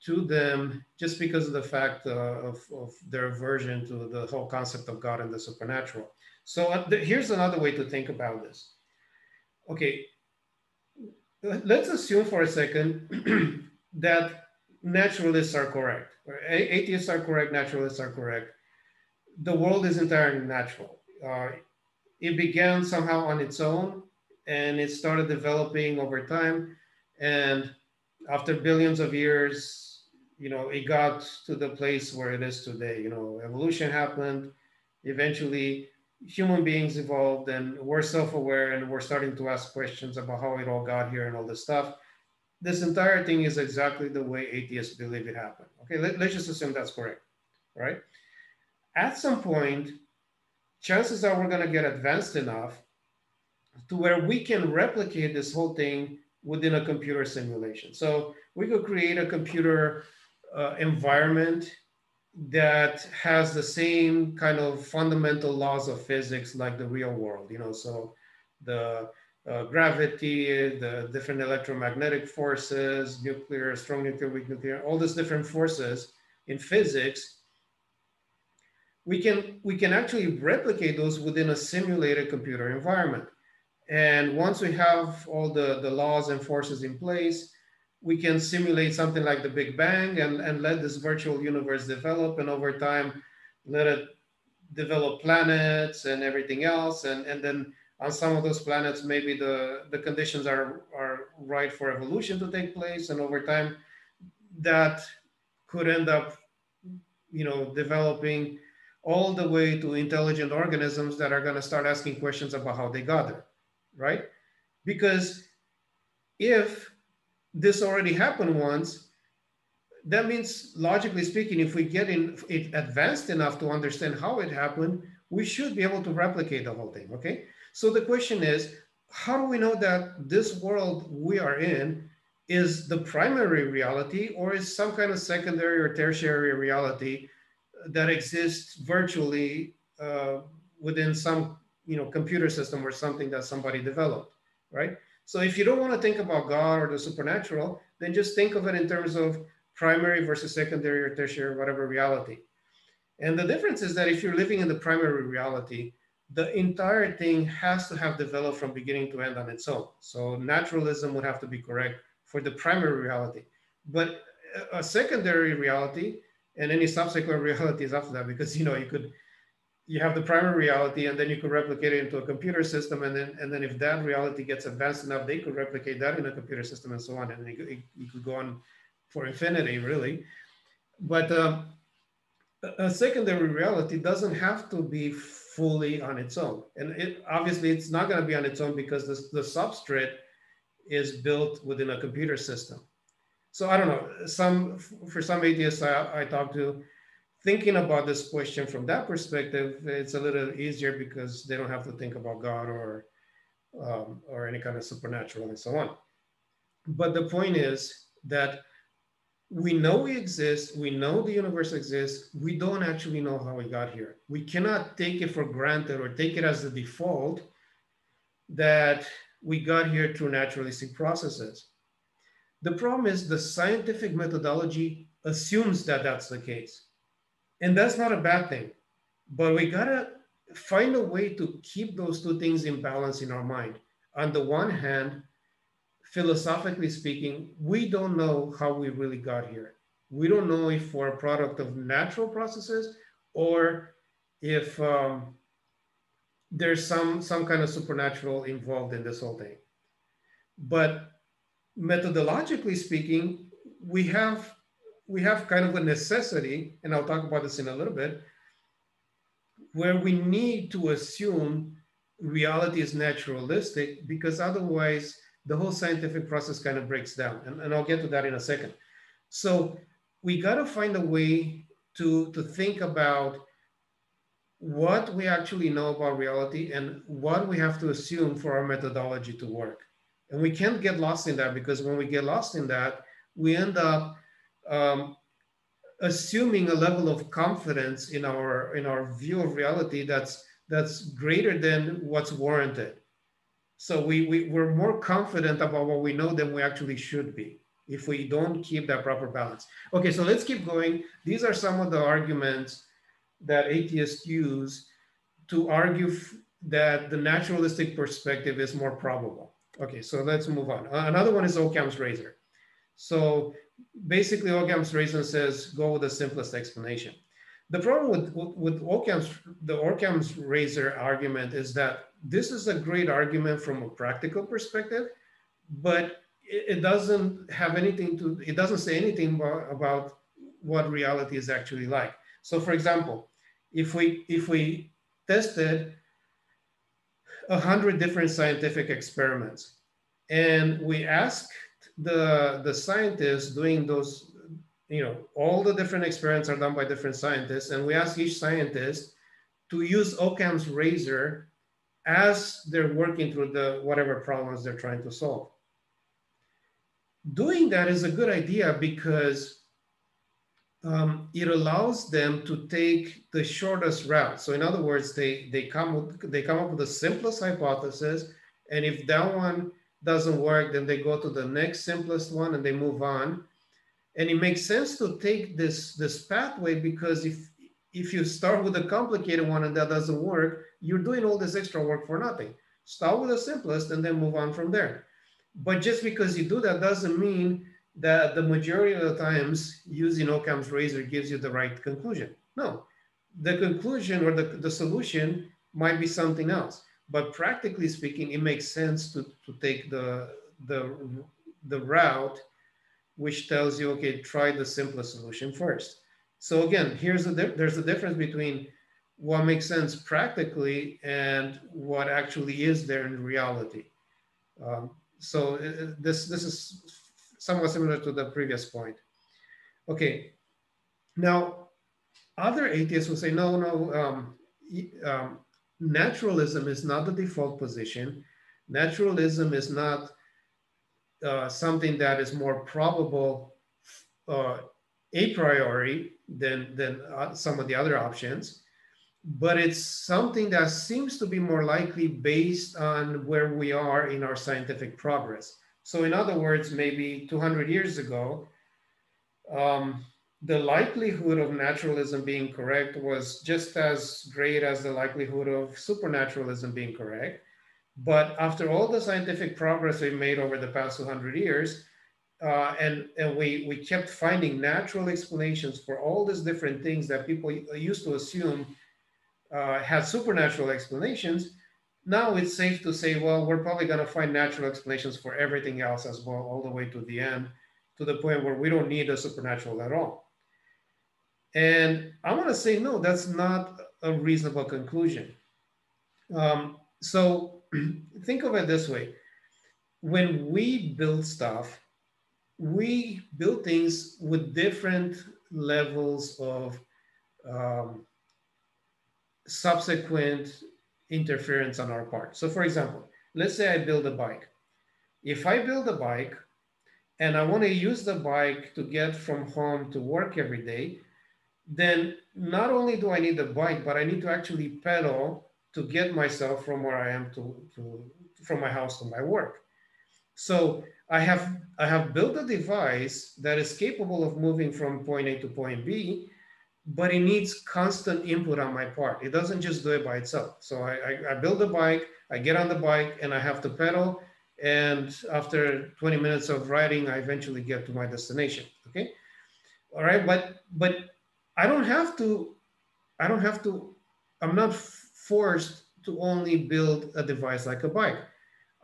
to them, just because of the fact of their aversion to the whole concept of God and the supernatural. So here's another way to think about this. Okay, let's assume for a second that naturalists are correct. Atheists are correct, naturalists are correct. The world is entirely natural. It began somehow on its own, and it started developing over time. And after billions of years, it got to the place where it is today. Evolution happened. Eventually, human beings evolved, and we're self-aware, and we're starting to ask questions about how it all got here and all this stuff. this entire thing is exactly the way atheists believe it happened. Okay, let's just assume that's correct, right? At some point, chances are we're going to get advanced enough to where we can replicate this whole thing within a computer simulation. So we could create a computer environment that has the same kind of fundamental laws of physics like the real world, so the gravity, the different electromagnetic forces, nuclear, strong nuclear, weak nuclear, all these different forces in physics, we can actually replicate those within a simulated computer environment. And once we have all the laws and forces in place, we can simulate something like the Big Bang and let this virtual universe develop. And over time, let it develop planets and everything else. And then on some of those planets, maybe the conditions are right for evolution to take place. And over time, that could end up, developing all the way to intelligent organisms that are going to start asking questions about how they got there, right? Because if this already happened once, that means, logically speaking, if we get it advanced enough to understand how it happened, we should be able to replicate the whole thing, okay? So the question is, how do we know that this world we are in is the primary reality, or is some kind of secondary or tertiary reality that exists virtually within some computer system or something that somebody developed, right? So if you don't want to think about God or the supernatural, then just think of it in terms of primary versus secondary or tertiary, whatever reality. And the difference is that if you're living in the primary reality, the entire thing has to have developed from beginning to end on its own. So naturalism would have to be correct for the primary reality. But a secondary reality and any subsequent realities after that, because you have the primary reality, and then you could replicate it into a computer system, and then if that reality gets advanced enough, they could replicate that in a computer system, and so on, and you could go on for infinity, really. But a secondary reality doesn't have to be fully on its own, and obviously it's not going to be on its own because the substrate is built within a computer system. So I don't know. For some atheists I talk to, thinking about this question from that perspective, it's a little easier because they don't have to think about God or any kind of supernatural and so on. But the point is that we know we exist, we know the universe exists, we don't actually know how we got here. We cannot take it for granted or take it as the default that we got here through naturalistic processes. The problem is the scientific methodology assumes that that's the case. And that's not a bad thing, but we gotta find a way to keep those two things in balance in our mind. On the one hand, philosophically speaking, we don't know how we really got here. We don't know if we're a product of natural processes or if there's some kind of supernatural involved in this whole thing. But methodologically speaking, we have kind of a necessity, and I'll talk about this in a little bit, where we need to assume reality is naturalistic, because otherwise the whole scientific process kind of breaks down. And I'll get to that in a second. So we got to find a way to think about what we actually know about reality and what we have to assume for our methodology to work. And we can't get lost in that, because when we get lost in that, we end up assuming a level of confidence in our view of reality that's greater than what's warranted. So we're more confident about what we know than we actually should be if we don't keep that proper balance. Okay, so let's keep going. These are some of the arguments that atheists use to argue that the naturalistic perspective is more probable. Okay, so let's move on. Another one is Occam's razor. So basically, Occam's razor says, go with the simplest explanation. The problem with Occam's razor argument is that this is a great argument from a practical perspective, but it doesn't say anything about what reality is actually like. So for example, if we tested 100 different scientific experiments and we asked the scientists doing those, all the different experiments are done by different scientists, and we ask each scientist to use Occam's razor as they're working through the whatever problems they're trying to solve. Doing that is a good idea because it allows them to take the shortest route. So in other words, they come up with the simplest hypothesis, and if that one doesn't work, then they go to the next simplest one and they move on. And it makes sense to take this pathway, because if you start with a complicated one and that doesn't work, you're doing all this extra work for nothing. Start with the simplest and then move on from there. But just because you do that doesn't mean that the majority of the times using Occam's razor gives you the right conclusion. No, the conclusion or the solution might be something else. But practically speaking, it makes sense to take the route which tells you, okay, try the simplest solution first. So again, there's a difference between what makes sense practically and what actually is there in reality. So this is somewhat similar to the previous point. Okay, now other atheists will say, no, naturalism is not the default position. Naturalism is not something that is more probable a priori than some of the other options, but it's something that seems to be more likely based on where we are in our scientific progress. So in other words, maybe 200 years ago, the likelihood of naturalism being correct was just as great as the likelihood of supernaturalism being correct. But after all the scientific progress we've made over the past 200 years, and we kept finding natural explanations for all these different things that people used to assume had supernatural explanations, now it's safe to say, well, we're probably going to find natural explanations for everything else as well, all the way to the end, to the point where we don't need a supernatural at all. And I want to say, no, that's not a reasonable conclusion. So think of it this way. When we build stuff, we build things with different levels of subsequent interference on our part. So for example, let's say I build a bike. If I build a bike and I want to use the bike to get from home to work every day, then not only do I need the bike, but I need to actually pedal to get myself from where I am from my house to my work. So I have built a device that is capable of moving from point A to point B, but it needs constant input on my part. It doesn't just do it by itself. So I build a bike, I get on the bike, and I have to pedal. And after 20 minutes of riding, I eventually get to my destination. Okay, all right, but I don't have to. I'm not forced to only build a device like a bike.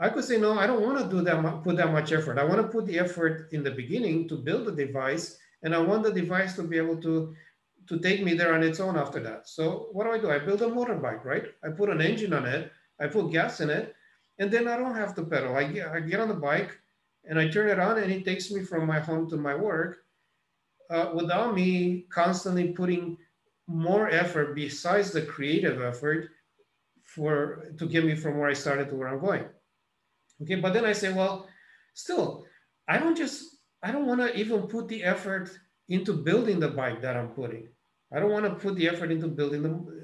I could say, no, I don't want to put that much effort. I want to put the effort in the beginning to build the device, and I want the device to be able to take me there on its own after that. So what do? I build a motorbike, right? I put an engine on it, I put gas in it, and then I don't have to pedal. I get on the bike and I turn it on, and it takes me from my home to my work without me constantly putting more effort besides the creative effort to get me from where I started to where I'm going. Okay, but then I say, well, still, I don't want to even put the effort into building the bike that I'm putting. I don't want to put the effort into building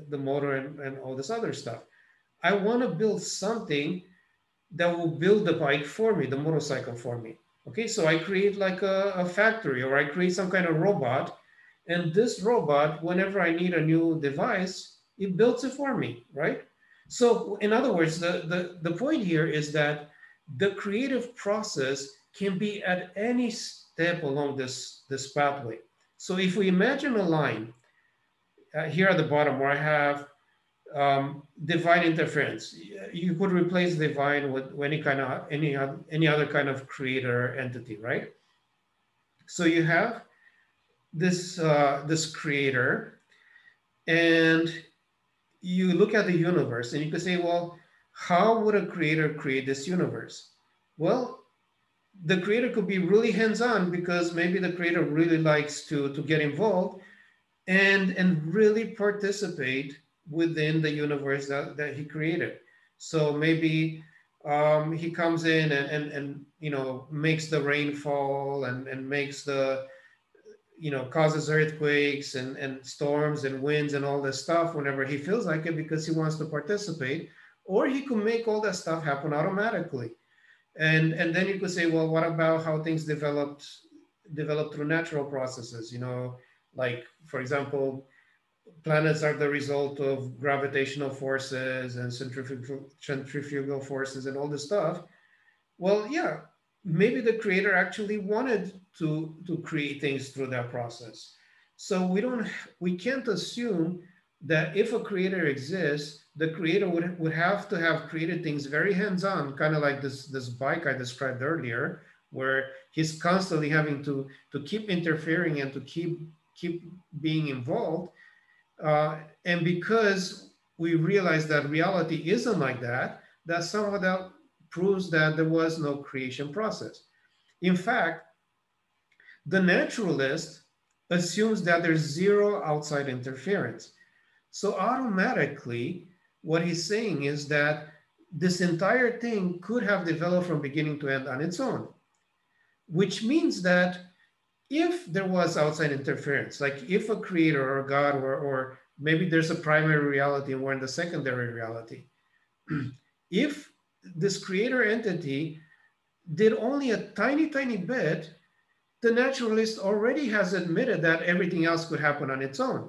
the motor and all this other stuff. I want to build something that will build the bike for me, the motorcycle for me. Okay, so I create like a factory, or I create some kind of robot, and this robot, whenever I need a new device, it builds it for me, right? So in other words, the point here is that the creative process can be at any step along this pathway. So if we imagine a line here at the bottom where I have divine interference, you could replace divine with any other kind of creator entity, right? So you have this creator, and you look at the universe, and you could say, well, how would a creator create this universe? Well, the creator could be really hands-on because maybe the creator really likes to get involved and really participate within the universe that he created. So maybe he comes in and you know, makes the rain fall and makes the, you know, causes earthquakes and storms and winds and all this stuff whenever he feels like it because he wants to participate. Or he could make all that stuff happen automatically. And then you could say, well, what about how things developed through natural processes? You know, like for example, planets are the result of gravitational forces and centrifugal forces and all this stuff. Well, yeah, maybe the creator actually wanted to create things through that process. So we can't assume that if a creator exists, the creator would have to have created things very hands-on, kind of like this bike I described earlier, where he's constantly having to keep interfering and to keep being involved. And because we realize that reality isn't like that, that somehow that proves that there was no creation process. In fact, the naturalist assumes that there's zero outside interference. So automatically, what he's saying is that this entire thing could have developed from beginning to end on its own, which means that if there was outside interference, like if a creator or a God or maybe there's a primary reality and we're in the secondary reality, if this creator entity did only a tiny, tiny bit, the naturalist already has admitted that everything else could happen on its own.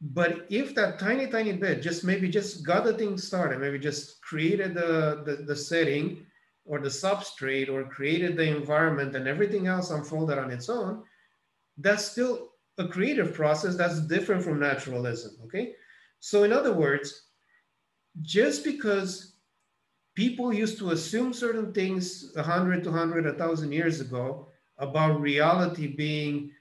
But if that tiny, tiny bit maybe just got the thing started, maybe just created the setting or the substrate or created the environment and everything else unfolded on its own, that's still a creative process that's different from naturalism, okay? So in other words, just because people used to assume certain things 100, 200, 1,000 years ago about reality being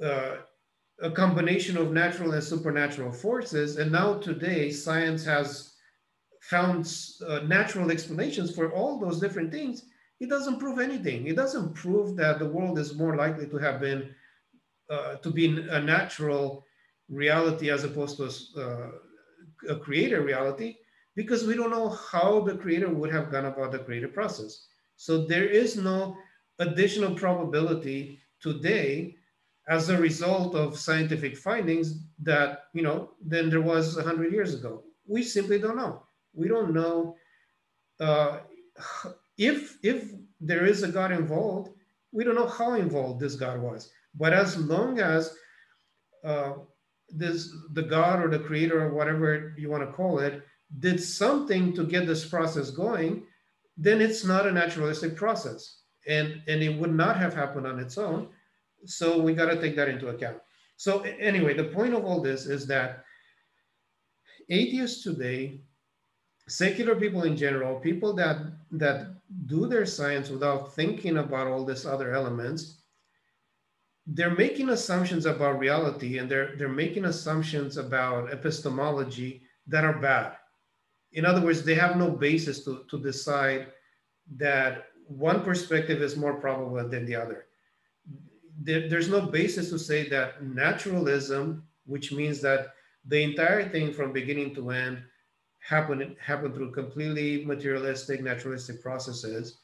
a combination of natural and supernatural forces, and now today science has found natural explanations for all those different things, it doesn't prove anything. It doesn't prove that the world is more likely to have been, to be a natural reality as opposed to a creator reality, because we don't know how the creator would have gone about the creative process. So there is no additional probability today as a result of scientific findings that, you know, than there was 100 years ago. We simply don't know. We don't know if there is a God involved. We don't know how involved this God was. But as long as the God or the creator or whatever you want to call it did something to get this process going, then it's not a naturalistic process, and it would not have happened on its own. So we got to take that into account. So anyway, the point of all this is that atheists today, secular people in general, people that do their science without thinking about all these other elements, they're making assumptions about reality, and they're making assumptions about epistemology that are bad. In other words, they have no basis to decide that one perspective is more probable than the other. There's no basis to say that naturalism, which means that the entire thing from beginning to end happened through completely materialistic, naturalistic processes,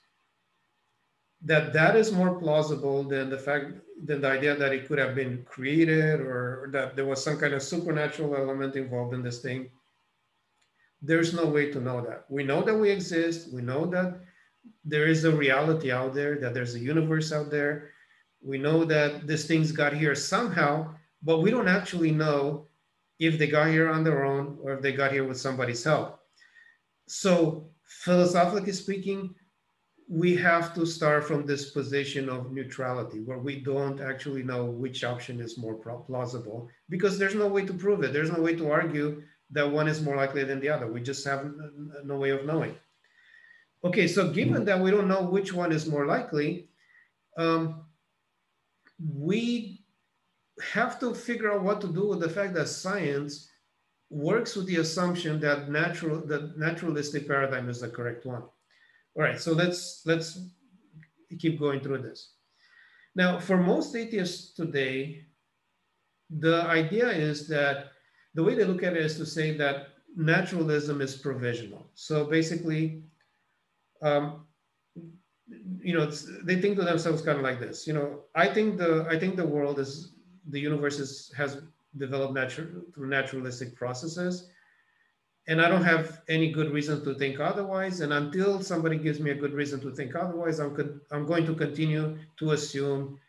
that is more plausible than the idea that it could have been created or that there was some kind of supernatural element involved in this thing. There's no way to know that. We know that we exist. We know that there is a reality out there, that there's a universe out there. We know that these things got here somehow, but we don't actually know if they got here on their own or if they got here with somebody's help. So philosophically speaking, we have to start from this position of neutrality where we don't actually know which option is more plausible, because there's no way to prove it. There's no way to argue that one is more likely than the other. We just have no way of knowing. Okay, so given that we don't know which one is more likely, we have to figure out what to do with the fact that science works with the assumption that the naturalistic paradigm is the correct one. All right, so let's keep going through this. Now, for most atheists today, the idea is that the way they look at it is to say that naturalism is provisional. So basically, they think to themselves kind of like this. I think the world the universe has developed through naturalistic processes, and I don't have any good reason to think otherwise. And until somebody gives me a good reason to think otherwise, I'm going to continue to assume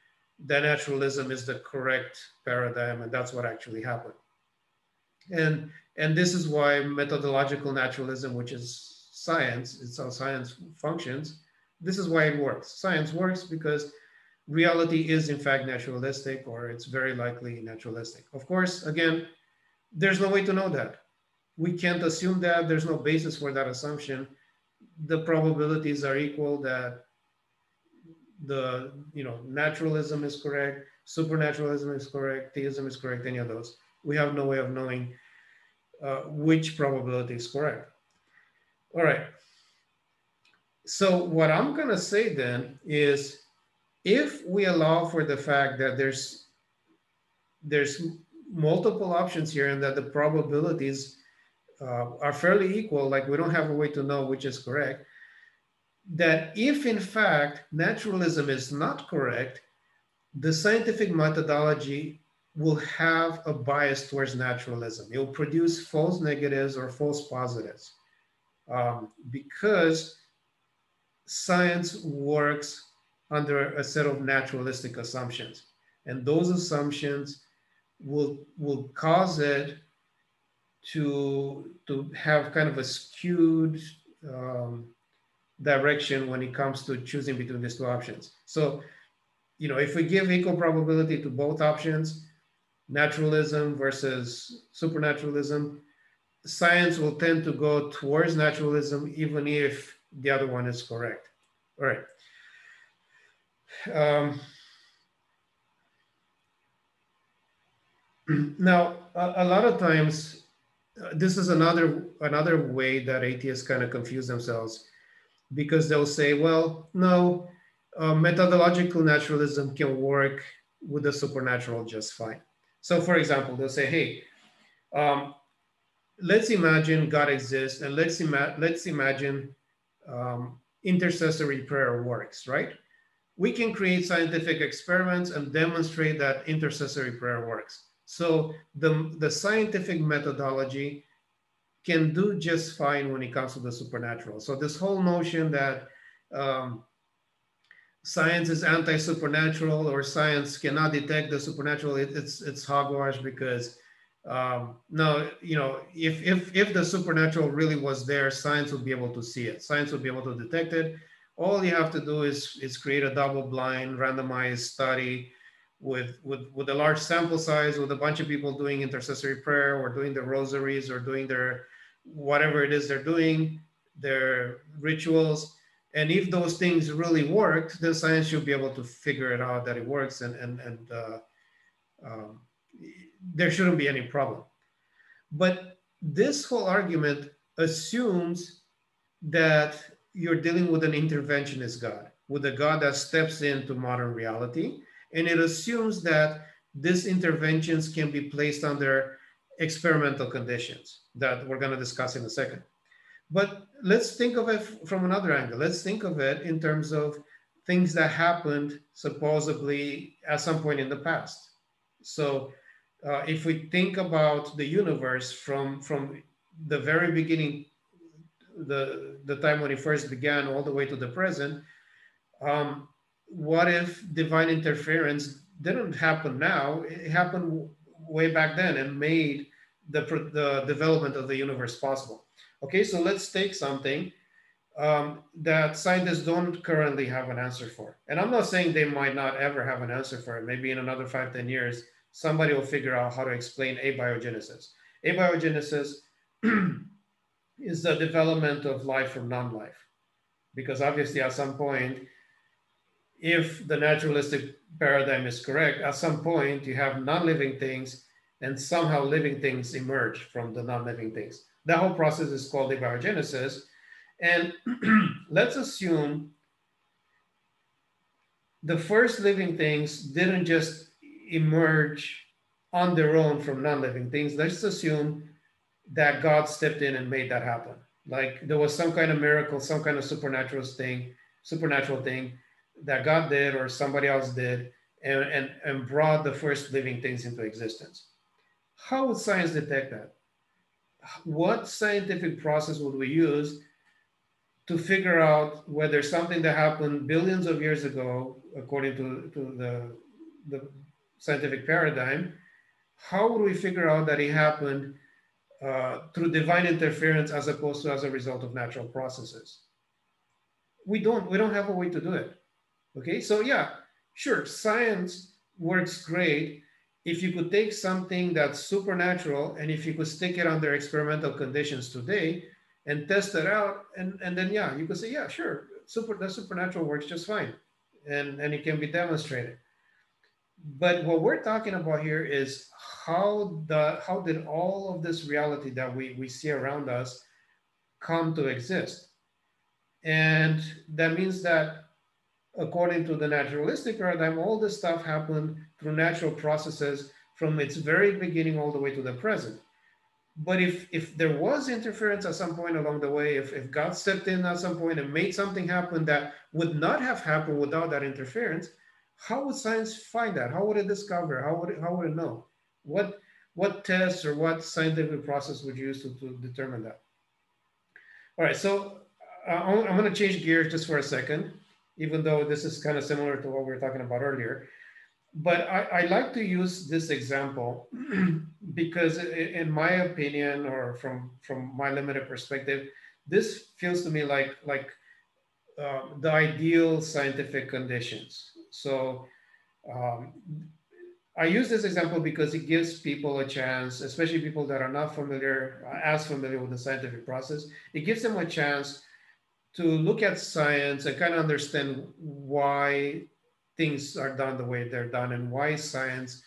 that naturalism is the correct paradigm, and that's what actually happened. And this is why methodological naturalism, which is science, it's how science functions. This is why it works. Science works because reality is in fact naturalistic, or it's very likely naturalistic. Of course, again, there's no way to know that. We can't assume that. There's no basis for that assumption. The probabilities are equal that naturalism is correct, supernaturalism is correct, theism is correct, any of those. We have no way of knowing which probability is correct. All right. So what I'm going to say then is, if we allow for the fact that there's multiple options here and that the probabilities are fairly equal, like we don't have a way to know which is correct, that if in fact naturalism is not correct, the scientific methodology will have a bias towards naturalism. It will produce false negatives or false positives, because science works under a set of naturalistic assumptions, and those assumptions will cause it to have kind of a skewed direction when it comes to choosing between these two options. So, if we give equal probability to both options, naturalism versus supernaturalism, science will tend to go towards naturalism, even if the other one is correct. All right. Now, a lot of times, this is another way that atheists kind of confuse themselves, because they'll say, well, no, methodological naturalism can work with the supernatural just fine. So for example, they'll say, hey, let's imagine God exists, and let's imagine intercessory prayer works, right? We can create scientific experiments and demonstrate that intercessory prayer works. So the scientific methodology can do just fine when it comes to the supernatural. So this whole notion that science is anti-supernatural, or science cannot detect the supernatural, it's hogwash, because no, if the supernatural really was there, science would be able to see it. Science would be able to detect it. All you have to do is create a double-blind, randomized study with a large sample size, with a bunch of people doing intercessory prayer, or doing the rosaries, or doing their whatever it is they're doing, their rituals. And if those things really worked, then science should be able to figure it out that it works, and there shouldn't be any problem. But this whole argument assumes that you're dealing with an interventionist God, with a God that steps into modern reality. And it assumes that these interventions can be placed under experimental conditions that we're going to discuss in a second. But let's think of it from another angle. Let's think of it in terms of things that happened supposedly at some point in the past. So if we think about the universe from the very beginning, the time when it first began, all the way to the present, what if divine interference didn't happen now? It happened way back then and made the development of the universe possible. Okay, so let's take something that scientists don't currently have an answer for. And I'm not saying they might not ever have an answer for it. Maybe in another 5-10 years, somebody will figure out how to explain abiogenesis. Abiogenesis is the development of life from non-life. Because obviously at some point, if the naturalistic paradigm is correct, at some point you have non-living things, and somehow living things emerge from the non-living things. That whole process is called abiogenesis. And let's assume the first living things didn't just emerge on their own from non-living things. Let's assume that God stepped in and made that happen. Like there was some kind of miracle, some kind of supernatural thing that God did or somebody else did, and brought the first living things into existence. How would science detect that? What scientific process would we use to figure out whether something that happened billions of years ago, according to the scientific paradigm, how would we figure out that it happened through divine interference as opposed to as a result of natural processes? We don't have a way to do it. Okay, so yeah, sure, science works great if you could take something that's supernatural and if you could stick it under experimental conditions today and test it out, and then yeah, you could say, yeah, sure, the supernatural works just fine, and it can be demonstrated. But what we're talking about here is how did all of this reality that we see around us come to exist? And that means that according to the naturalistic paradigm, all this stuff happened through natural processes from its very beginning all the way to the present. But if there was interference at some point along the way, if God stepped in at some point and made something happen that would not have happened without that interference, how would science find that? How would it discover? How would it know? What tests or what scientific process would you use to determine that? All right, so I'm going to change gears just for a second, even though this is kind of similar to what we were talking about earlier. But I like to use this example because in my opinion, or from my limited perspective, this feels to me like the ideal scientific conditions. So I use this example because it gives people a chance, especially people that are not as familiar with the scientific process, it gives them a chance to look at science and kind of understand why things are done the way they're done and why science,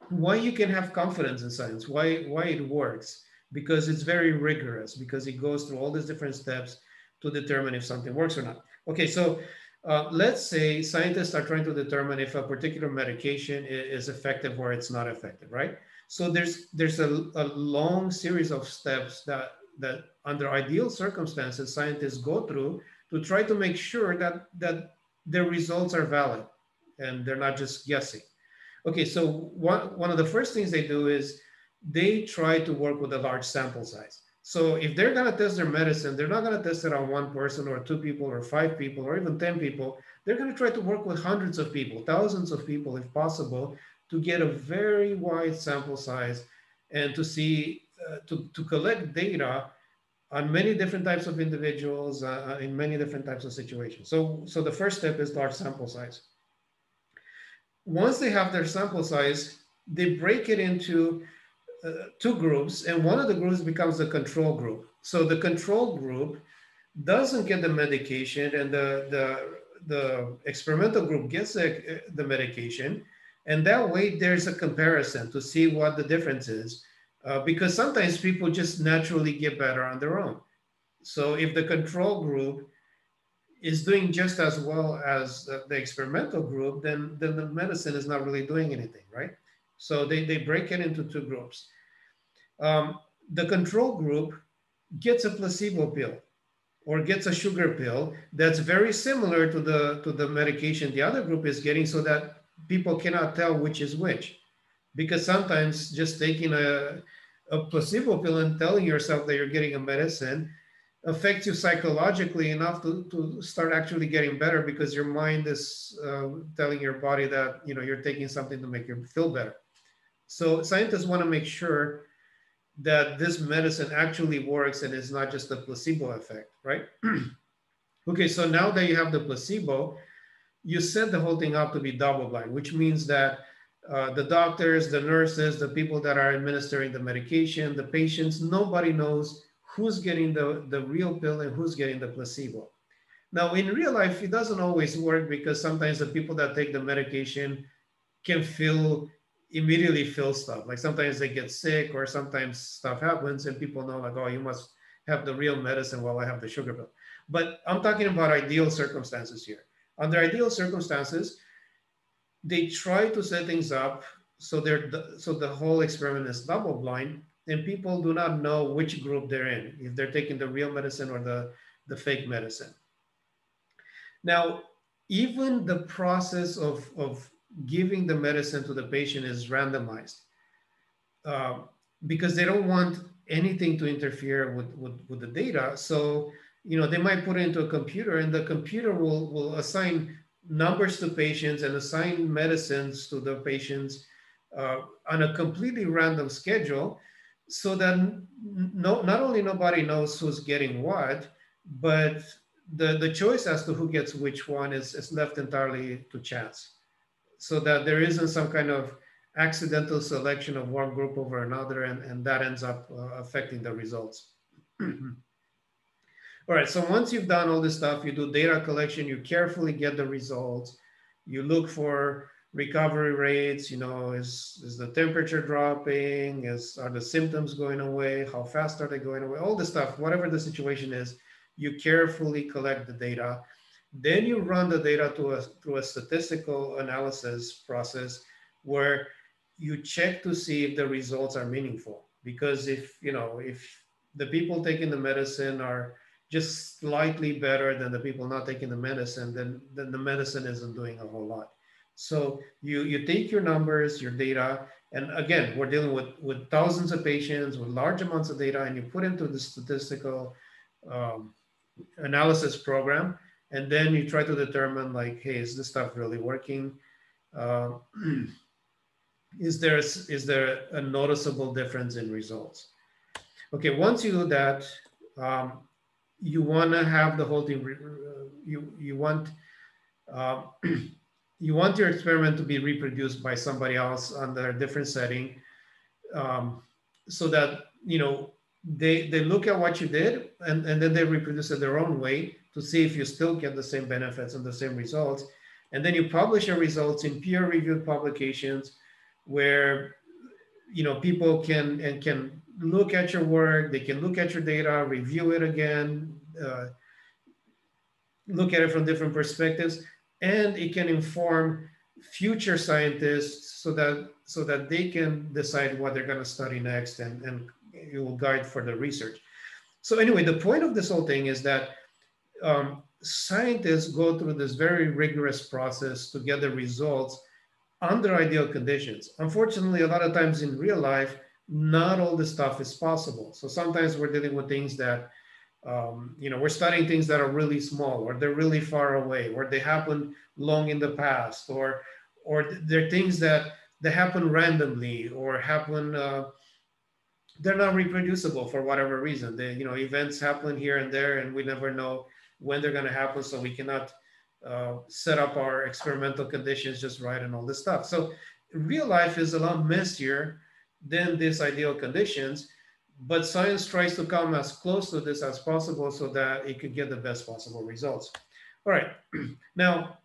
why you can have confidence in science, why it works, because it's very rigorous, because it goes through all these different steps to determine if something works or not. Okay, so let's say scientists are trying to determine if a particular medication is effective or it's not effective, right? So there's a long series of steps that under ideal circumstances scientists go through to try to make sure that their results are valid and they're not just guessing. Okay, so one of the first things they do is they try to work with a large sample size. So if they're going to test their medicine, they're not going to test it on one person or two people or five people or even 10 people. They're going to try to work with hundreds of people, thousands of people if possible, to get a very wide sample size and to see, to collect data on many different types of individuals in many different types of situations. So the first step is large sample size. Once they have their sample size, they break it into two groups, and one of the groups becomes the control group. So the control group doesn't get the medication, and the experimental group gets the medication, and that way there's a comparison to see what the difference is, because sometimes people just naturally get better on their own. So if the control group is doing just as well as the experimental group, then the medicine is not really doing anything, right? So they break it into two groups. The control group gets a placebo pill or gets a sugar pill that's very similar to the medication the other group is getting, so that people cannot tell which is which. Because sometimes just taking a placebo pill and telling yourself that you're getting a medicine affects you psychologically enough to start actually getting better, because your mind is telling your body that you're taking something to make you feel better. So scientists want to make sure that this medicine actually works and is not just a placebo effect, right? Okay, so now that you have the placebo, you set the whole thing up to be double blind, which means that the doctors, the nurses, the people that are administering the medication, the patients, nobody knows who's getting the real pill and who's getting the placebo. Now, in real life, it doesn't always work, because sometimes the people that take the medication can immediately feel stuff. Like sometimes they get sick, or sometimes stuff happens and people know, like, oh, you must have the real medicine while I have the sugar pill. But I'm talking about ideal circumstances here. Under ideal circumstances, they try to set things up so so the whole experiment is double blind, and people do not know which group they're in, if they're taking the real medicine or the fake medicine. Now, even the process of giving the medicine to the patient is randomized, because they don't want anything to interfere with the data. So, they might put it into a computer, and the computer will assign numbers to patients and assign medicines to the patients on a completely random schedule, so that not only nobody knows who's getting what, but the choice as to who gets which one is left entirely to chance, so that there isn't some kind of accidental selection of one group over another, and that ends up affecting the results. All right, so once you've done all this stuff, you do data collection, you carefully get the results, you look for recovery rates, is the temperature dropping, are the symptoms going away, how fast are they going away, all this stuff, whatever the situation is, you carefully collect the data. Then you run the data through a statistical analysis process where you check to see if the results are meaningful. Because if the people taking the medicine are just slightly better than the people not taking the medicine, then the medicine isn't doing a whole lot. So you take your numbers, your data, and again, we're dealing with thousands of patients with large amounts of data, and you put into the statistical analysis program, and then you try to determine, like, hey, is this stuff really working? Is there a noticeable difference in results? Okay, once you do that, you want to have the whole thing. You want you want your experiment to be reproduced by somebody else under a different setting, so that they look at what you did, and then they reproduce it their own way to see if you still get the same benefits and the same results. And then you publish your results in peer-reviewed publications where people can look at your work, they can look at your data, review it again, look at it from different perspectives, and it can inform future scientists so that they can decide what they're going to study next, and it will guide for the research. So anyway, the point of this whole thing is that scientists go through this very rigorous process to get the results under ideal conditions. Unfortunately, a lot of times in real life, not all this stuff is possible. So sometimes we're dealing with things that, we're studying things that are really small, or they're really far away, or they happen long in the past, or they're things that happen randomly, or happen, they're not reproducible for whatever reason. They, events happen here and there, and we never know when they're going to happen, so we cannot set up our experimental conditions just right and all this stuff. So real life is a lot messier than these ideal conditions, but science tries to come as close to this as possible so that it could get the best possible results. All right, now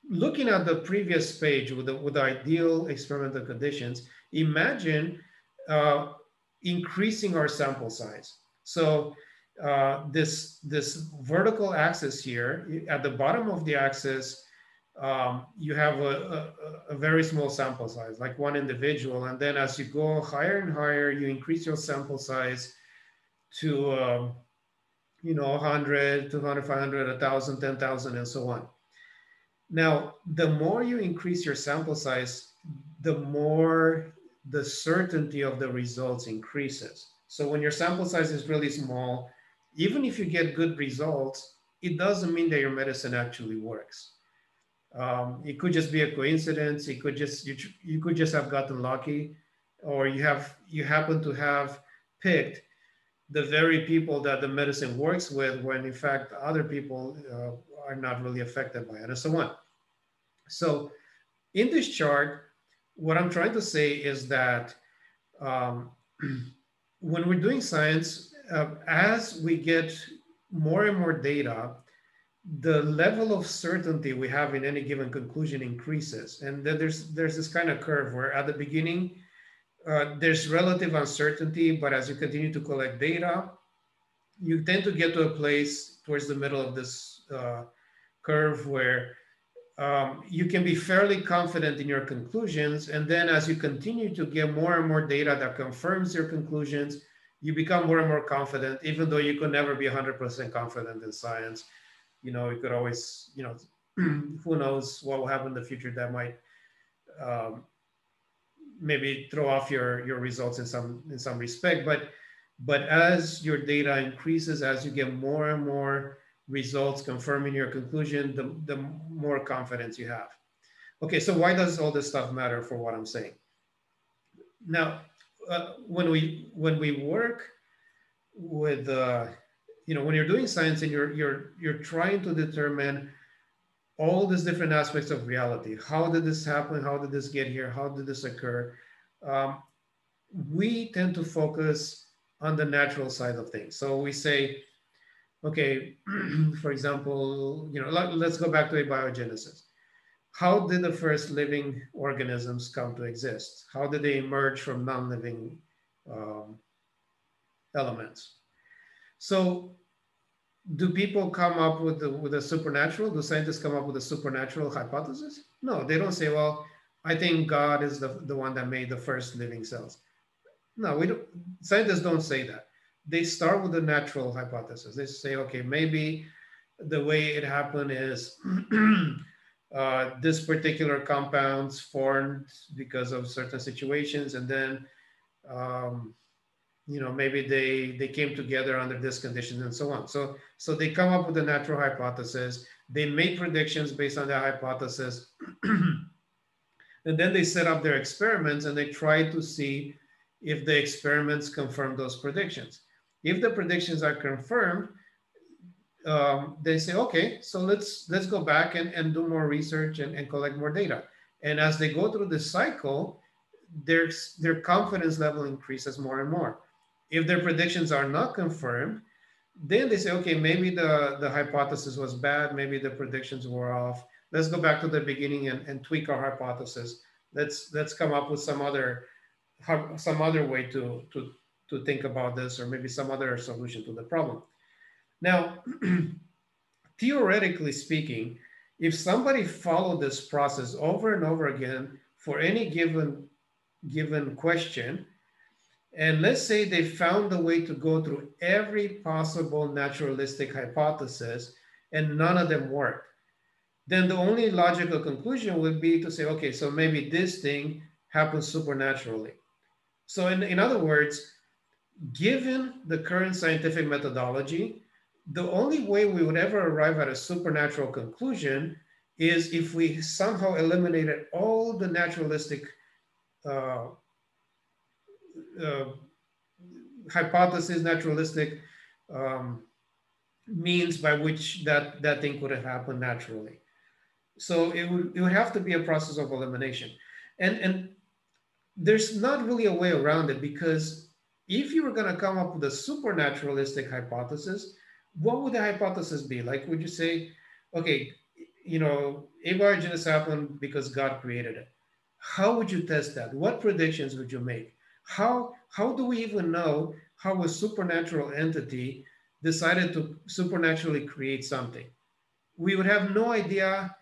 looking at the previous page with the ideal experimental conditions, imagine increasing our sample size. So this vertical axis here, at the bottom of the axis, you have a very small sample size, like one individual. And then as you go higher and higher, you increase your sample size to, 100, 200, 500, 1,000, 10,000, and so on. Now, the more you increase your sample size, the more the certainty of the results increases. So when your sample size is really small, even if you get good results, it doesn't mean that your medicine actually works. It could just be a coincidence. It could just, you could just have gotten lucky, or you happen to have picked the very people that the medicine works with, when in fact other people are not really affected by it, and so on. So in this chart, what I'm trying to say is that when we're doing science, as we get more and more data, the level of certainty we have in any given conclusion increases. And then there's this kind of curve where at the beginning, there's relative uncertainty, but as you continue to collect data, you tend to get to a place towards the middle of this curve where you can be fairly confident in your conclusions. And then as you continue to get more and more data that confirms your conclusions, you become more and more confident, even though you could never be 100% confident in science. You know, you could always, you know, who knows what will happen in the future that might maybe throw off your results in some respect. But as your data increases, as you get more and more results confirming your conclusion, the more confidence you have. Okay, so why does all this stuff matter for what I'm saying? Now, when we work with, you know, when you're doing science and you're trying to determine all these different aspects of reality. How did this happen? How did this get here? How did this occur? We tend to focus on the natural side of things. So we say, okay, for example, you know, let's go back to abiogenesis. How did the first living organisms come to exist? How did they emerge from non-living elements? So do people come up with a supernatural? Do scientists come up with a supernatural hypothesis? No, they don't say, well, I think God is the one that made the first living cells. No, we don't. Scientists don't say that. They start with the natural hypothesis. They say, okay, maybe the way it happened is this particular compounds formed because of certain situations, and then you know, maybe they came together under this condition and so on. So they come up with a natural hypothesis. They make predictions based on that hypothesis. And then they set up their experiments and they try to see if the experiments confirm those predictions. If the predictions are confirmed, they say, okay, so let's go back and do more research and collect more data. And as they go through this cycle, their confidence level increases more and more. If their predictions are not confirmed, then they say, okay, maybe the hypothesis was bad, maybe the predictions were off. Let's go back to the beginning and tweak our hypothesis. Let's come up with some other way to think about this, or maybe some other solution to the problem. Now, theoretically speaking, if somebody followed this process over and over again for any given question, and let's say they found a way to go through every possible naturalistic hypothesis and none of them worked, then the only logical conclusion would be to say, okay, so maybe this thing happens supernaturally. So in other words, given the current scientific methodology, the only way we would ever arrive at a supernatural conclusion is if we somehow eliminated all the naturalistic hypothesis, naturalistic means by which that thing could have happened naturally. So it would have to be a process of elimination. And there's not really a way around it, because if you were going to come up with a supernaturalistic hypothesis, what would the hypothesis be? Like, would you say, okay, you know, abiogenesis happened because God created it? How would you test that? What predictions would you make? How do we even know how a supernatural entity decided to supernaturally create something? We would have no idea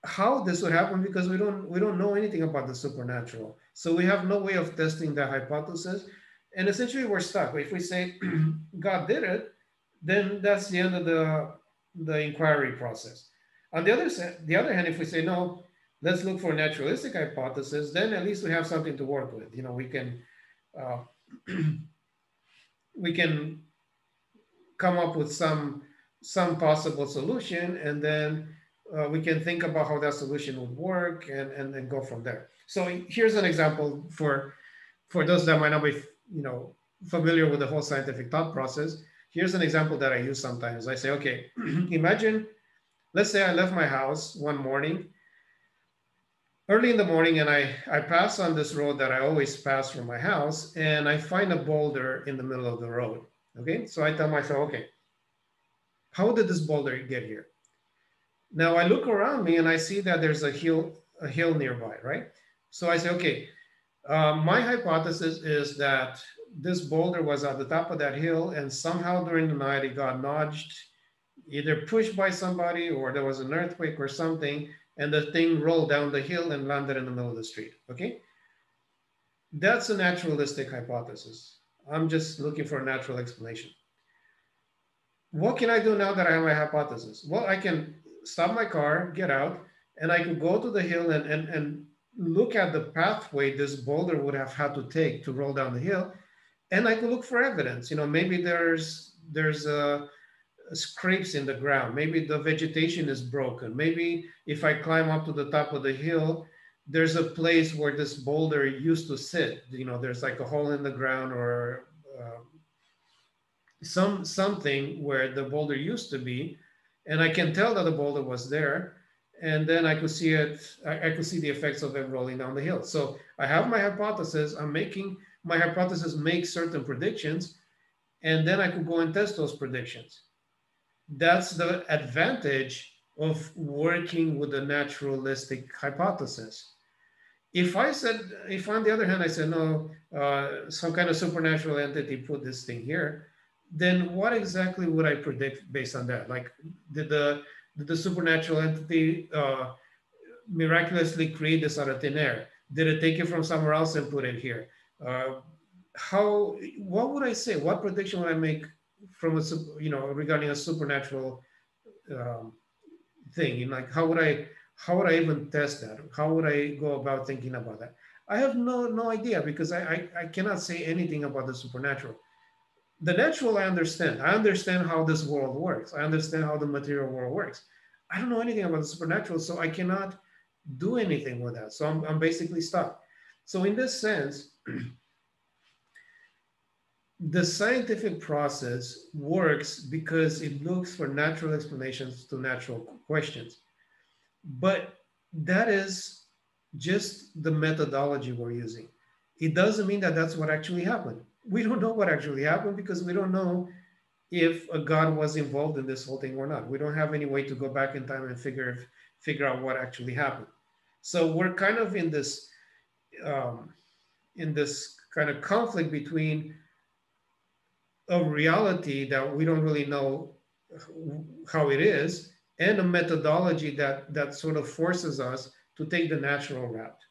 how this would happen, because we don't know anything about the supernatural. So we have no way of testing that hypothesis. And essentially we're stuck. If we say God did it, then that's the end of the inquiry process. On the other hand, if we say no, let's look for a naturalistic hypothesis, then at least we have something to work with. You know, we can we can come up with some possible solution, and then we can think about how that solution would work and then go from there. So here's an example for those that might not be, you know, familiar with the whole scientific thought process. Here's an example that I use sometimes. I say, okay, imagine, let's say I left my house one morning, early in the morning, and I pass on this road that I always pass from my house, and I find a boulder in the middle of the road. Okay, so I tell myself, okay, how did this boulder get here? Now I look around me and I see that there's a hill nearby, right? So I say, okay, my hypothesis is that this boulder was at the top of that hill, and somehow during the night it got nudged, either pushed by somebody or there was an earthquake or something, and the thing rolled down the hill and landed in the middle of the street. Okay, that's a naturalistic hypothesis. I'm just looking for a natural explanation. What can I do now that I have my hypothesis? Well, I can stop my car, get out, and I can go to the hill and look at the pathway this boulder would have had to take to roll down the hill, and I can look for evidence. You know, maybe there's scrapes in the ground. Maybe the vegetation is broken. Maybe if I climb up to the top of the hill, there's a place where this boulder used to sit. You know, there's like a hole in the ground or something where the boulder used to be, and I can tell that the boulder was there, and then I could see it. I could see the effects of it rolling down the hill. So I have my hypothesis. I'm making my hypothesis make certain predictions, and then I could go and test those predictions. That's the advantage of working with a naturalistic hypothesis. If on the other hand, I said, no, some kind of supernatural entity put this thing here, then what exactly would I predict based on that? Like, did the supernatural entity miraculously create this out of thin air? Did it take it from somewhere else and put it here? What would I say? What prediction would I make from regarding a supernatural thing? Like, how would I even test that? How would I go about thinking about that? I have no idea, because I cannot say anything about the supernatural. The natural, I understand. I understand how this world works. I understand how the material world works. I don't know anything about the supernatural, so I cannot do anything with that. So I'm basically stuck. So in this sense, the scientific process works because it looks for natural explanations to natural questions. But that is just the methodology we're using. It doesn't mean that that's what actually happened. We don't know what actually happened, because we don't know if a God was involved in this whole thing or not. We don't have any way to go back in time and figure out what actually happened. So we're kind of in this kind of conflict between a reality that we don't really know how it is, and a methodology that sort of forces us to take the natural route.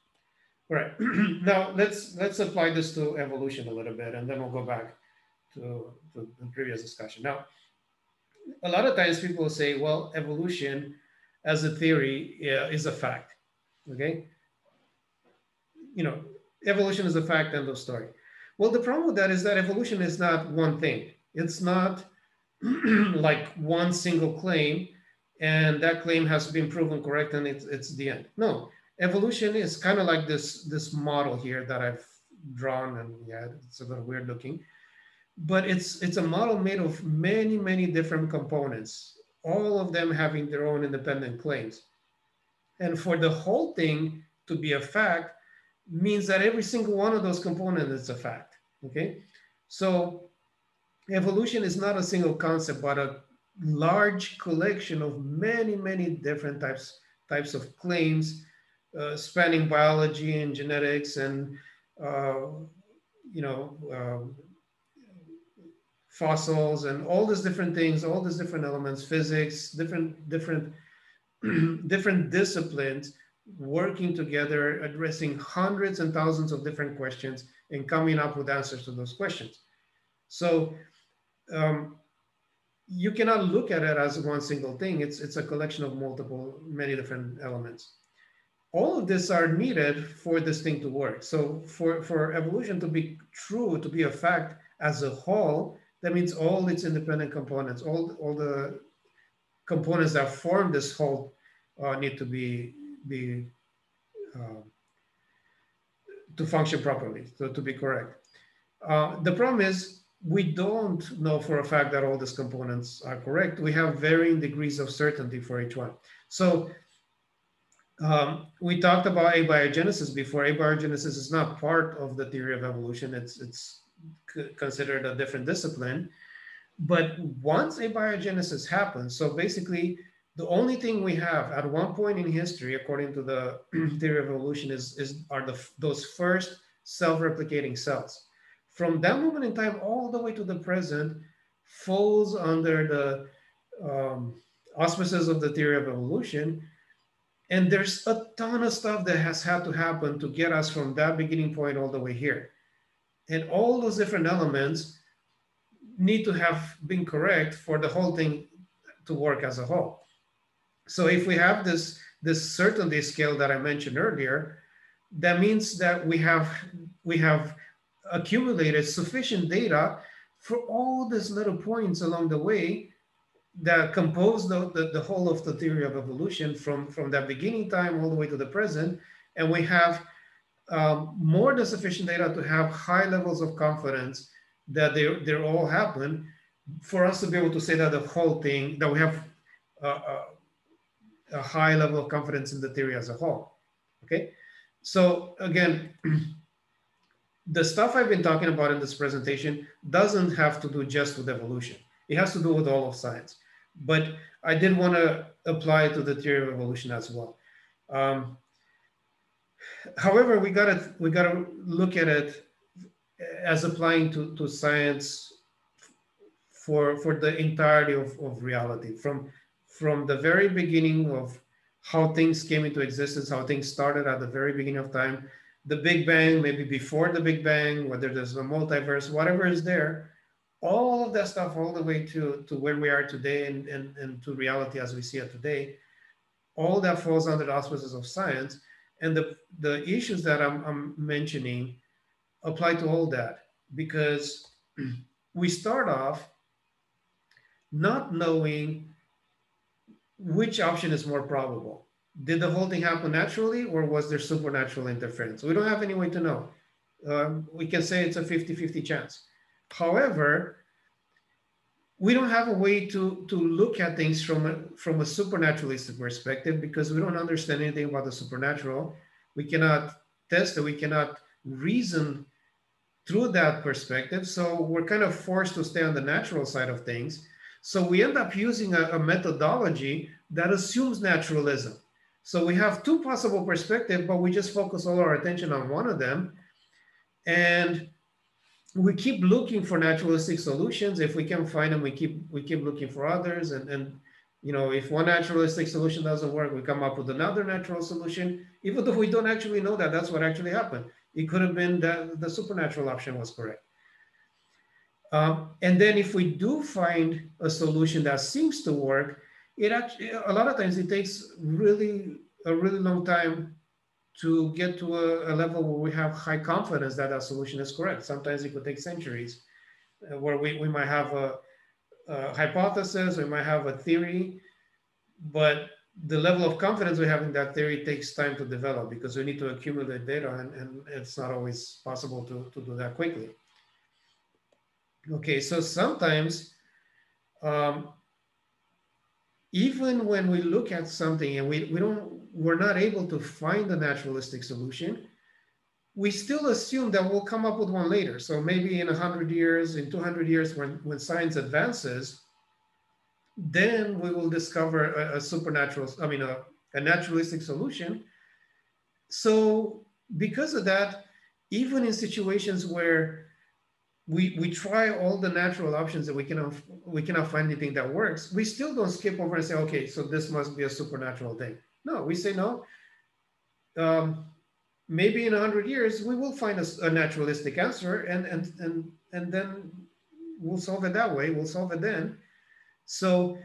All right. Now let's apply this to evolution a little bit, and then we'll go back to the previous discussion. Now, a lot of times people say, well, evolution as a theory is a fact. Okay. You know, evolution is a fact, end of story. Well, the problem with that is that evolution is not one thing. It's not like one single claim, and that claim has been proven correct, and it's the end. No, evolution is kind of like this model here that I've drawn, and yeah, it's a little weird looking, but it's a model made of many different components, all of them having their own independent claims. And for the whole thing to be a fact means that every single one of those components is a fact. Okay, so evolution is not a single concept, but a large collection of many different types of claims, spanning biology and genetics and fossils and all these different things, all these different elements, physics, different different disciplines working together, addressing hundreds and thousands of different questions and coming up with answers to those questions. So you cannot look at it as one single thing. It's a collection of many different elements. All of this are needed for this thing to work. So for evolution to be true, to be a fact as a whole, that means all its independent components, all the components that form this whole need to be to function properly, so to be correct. The problem is we don't know for a fact that all these components are correct. We have varying degrees of certainty for each one. So we talked about abiogenesis before. Abiogenesis is not part of the theory of evolution. It's considered a different discipline. But once abiogenesis happens, so basically the only thing we have at one point in history, according to the theory of evolution, are those first self-replicating cells. From that moment in time all the way to the present falls under auspices of the theory of evolution. And there's a ton of stuff that has had to happen to get us from that beginning point all the way here. And all those different elements need to have been correct for the whole thing to work as a whole. So if we have this certainty scale that I mentioned earlier, that means that we have accumulated sufficient data for all these little points along the way that compose the whole of the theory of evolution from that beginning time all the way to the present. And we have more than sufficient data to have high levels of confidence that they all happen for us to be able to say that the whole thing, that we have a high level of confidence in the theory as a whole. Okay, so again, the stuff I've been talking about in this presentation doesn't have to do just with evolution. It has to do with all of science. But I did want to apply it to the theory of evolution as well. However, we gotta look at it as applying to science for the entirety of reality, from the very beginning of how things came into existence, how things started at the very beginning of time, the Big Bang, maybe before the Big Bang, whether there's a multiverse, whatever is there, all of that stuff all the way to where we are today and to reality as we see it today, all that falls under the auspices of science. And the issues that I'm mentioning apply to all that, because we start off not knowing which option is more probable. Did the whole thing happen naturally, or was there supernatural interference? We don't have any way to know. We can say it's a 50-50 chance. However, we don't have a way to look at things from a supernaturalistic perspective, because we don't understand anything about the supernatural. We cannot test it. We cannot reason through that perspective. So we're kind of forced to stay on the natural side of things. So we end up using a methodology that assumes naturalism. So we have two possible perspectives, but we just focus all our attention on one of them. And we keep looking for naturalistic solutions. If we can find them, we keep looking for others. And you know, if one naturalistic solution doesn't work, we come up with another natural solution, even though we don't actually know that that's what actually happened. It could have been that the supernatural option was correct. And then if we do find a solution that seems to work, it actually, a lot of times it takes a really long time to get to a level where we have high confidence that that solution is correct. Sometimes it could take centuries, where we might have a hypothesis, we might have a theory, but the level of confidence we have in that theory takes time to develop, because we need to accumulate data, and it's not always possible to do that quickly. Okay, so sometimes, even when we look at something and we're not able to find a naturalistic solution, we still assume that we'll come up with one later. So maybe in 100 years, in 200 years, when science advances, then we will discover a supernatural, I mean, a naturalistic solution. So because of that, even in situations where we try all the natural options that we cannot find anything that works, we still don't skip over and say, okay, so this must be a supernatural thing. No, we say no. Maybe in 100 years, we will find a naturalistic answer, and then we'll solve it that way. We'll solve it then. So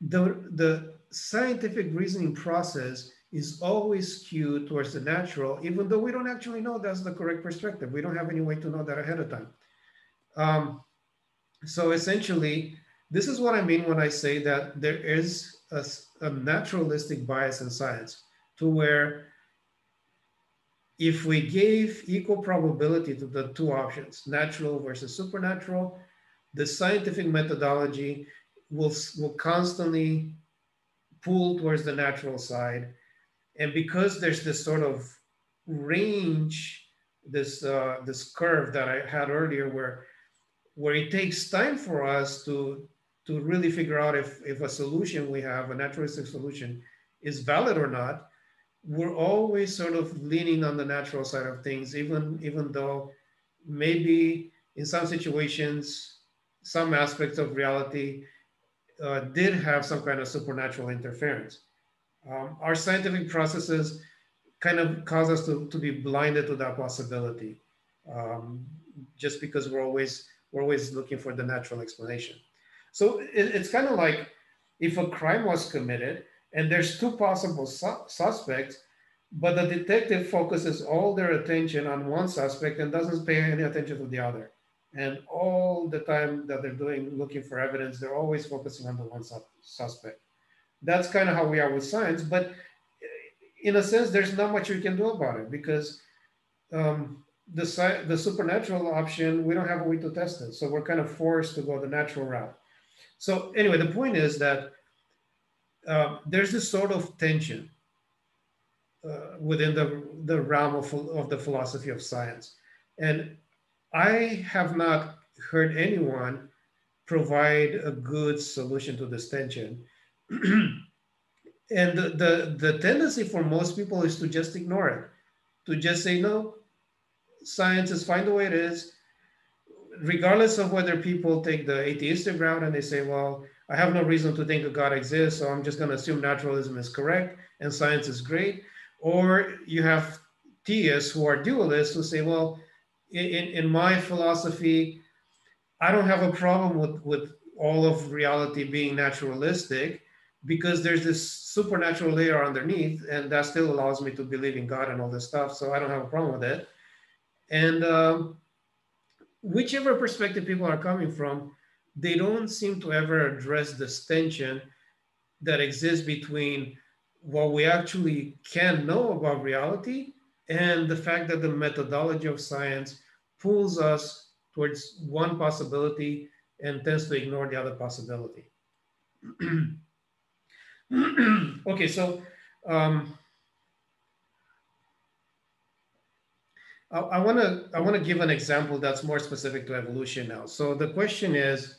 the scientific reasoning process is always skewed towards the natural, even though we don't actually know that's the correct perspective. We don't have any way to know that ahead of time. So essentially, this is what I mean when I say that there is a naturalistic bias in science, to where if we gave equal probability to the two options, natural versus supernatural, the scientific methodology will constantly pull towards the natural side. And because there's this sort of range, this curve that I had earlier, where it takes time for us to really figure out if a solution we have, a naturalistic solution, is valid or not, we're always sort of leaning on the natural side of things, even though maybe in some situations, some aspects of reality did have some kind of supernatural interference. Our scientific processes kind of cause us to be blinded to that possibility, um, just because we're always looking for the natural explanation. So it's kind of like if a crime was committed and there's two possible suspects, but the detective focuses all their attention on one suspect and doesn't pay any attention to the other. And all the time that they're looking for evidence, they're always focusing on the one suspect. That's kind of how we are with science, but in a sense, there's not much we can do about it because the supernatural option, we don't have a way to test it. So we're kind of forced to go the natural route. So anyway, the point is that there's this sort of tension within the realm of the philosophy of science. And I have not heard anyone provide a good solution to this tension. And the tendency for most people is to just ignore it, to just say, no, science is fine the way it is, regardless of whether people take the atheistic route and they say, well, I have no reason to think a God exists, so I'm just going to assume naturalism is correct and science is great. Or you have theists who are dualists who say, well, in my philosophy, I don't have a problem with all of reality being naturalistic because there's this supernatural layer underneath, and that still allows me to believe in God and all this stuff. So I don't have a problem with it. And whichever perspective people are coming from, they don't seem to ever address this tension that exists between what we actually can know about reality and the fact that the methodology of science pulls us towards one possibility and tends to ignore the other possibility. Okay, so I want to give an example that's more specific to evolution now. So the question is,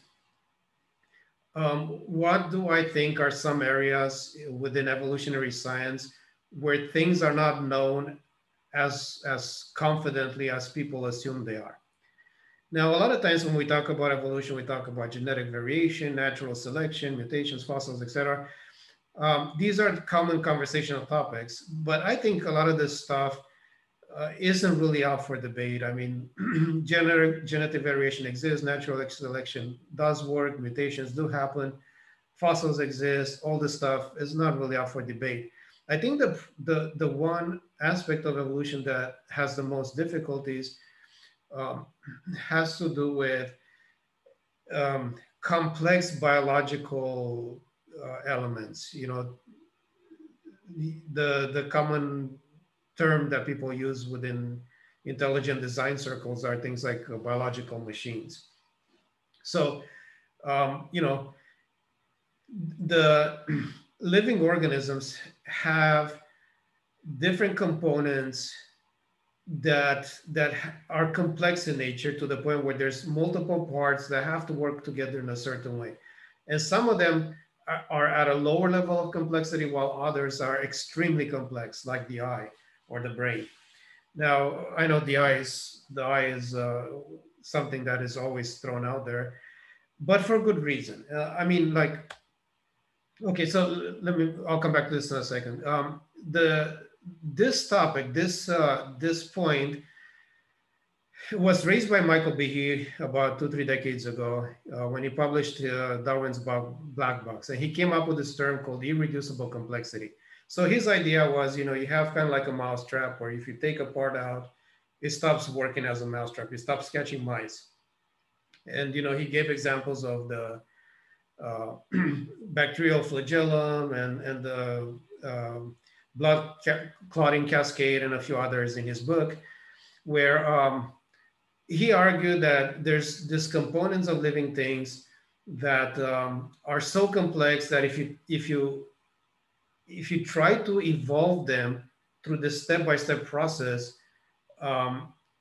what do I think are some areas within evolutionary science where things are not known as confidently as people assume they are? Now, a lot of times when we talk about evolution, we talk about genetic variation, natural selection, mutations, fossils, etc. These are common conversational topics, but I think a lot of this stuff isn't really up for debate. I mean, genetic variation exists, natural selection does work, mutations do happen, fossils exist, all this stuff is not really up for debate. I think the one aspect of evolution that has the most difficulties has to do with complex biological elements. You know, the common term that people use within intelligent design circles are things like biological machines. So, you know, the living organisms have different components that are complex in nature to the point where there's multiple parts that have to work together in a certain way. And some of them are at a lower level of complexity, while others are extremely complex, like the eye or the brain. Now, I know the eye is something that is always thrown out there, but for good reason. I mean, like, okay, so I'll come back to this in a second. This topic, this point was raised by Michael Behe about 2-3 decades ago when he published Darwin's Black Box, and he came up with this term called irreducible complexity. So his idea was, you know, you have kind of like a mousetrap where if you take a part out, it stops working as a mousetrap. It stops catching mice. And, you know, he gave examples of the bacterial flagellum and the blood clotting cascade and a few others in his book, where he argued that there's these components of living things that are so complex that if you try to evolve them through this step-by-step process,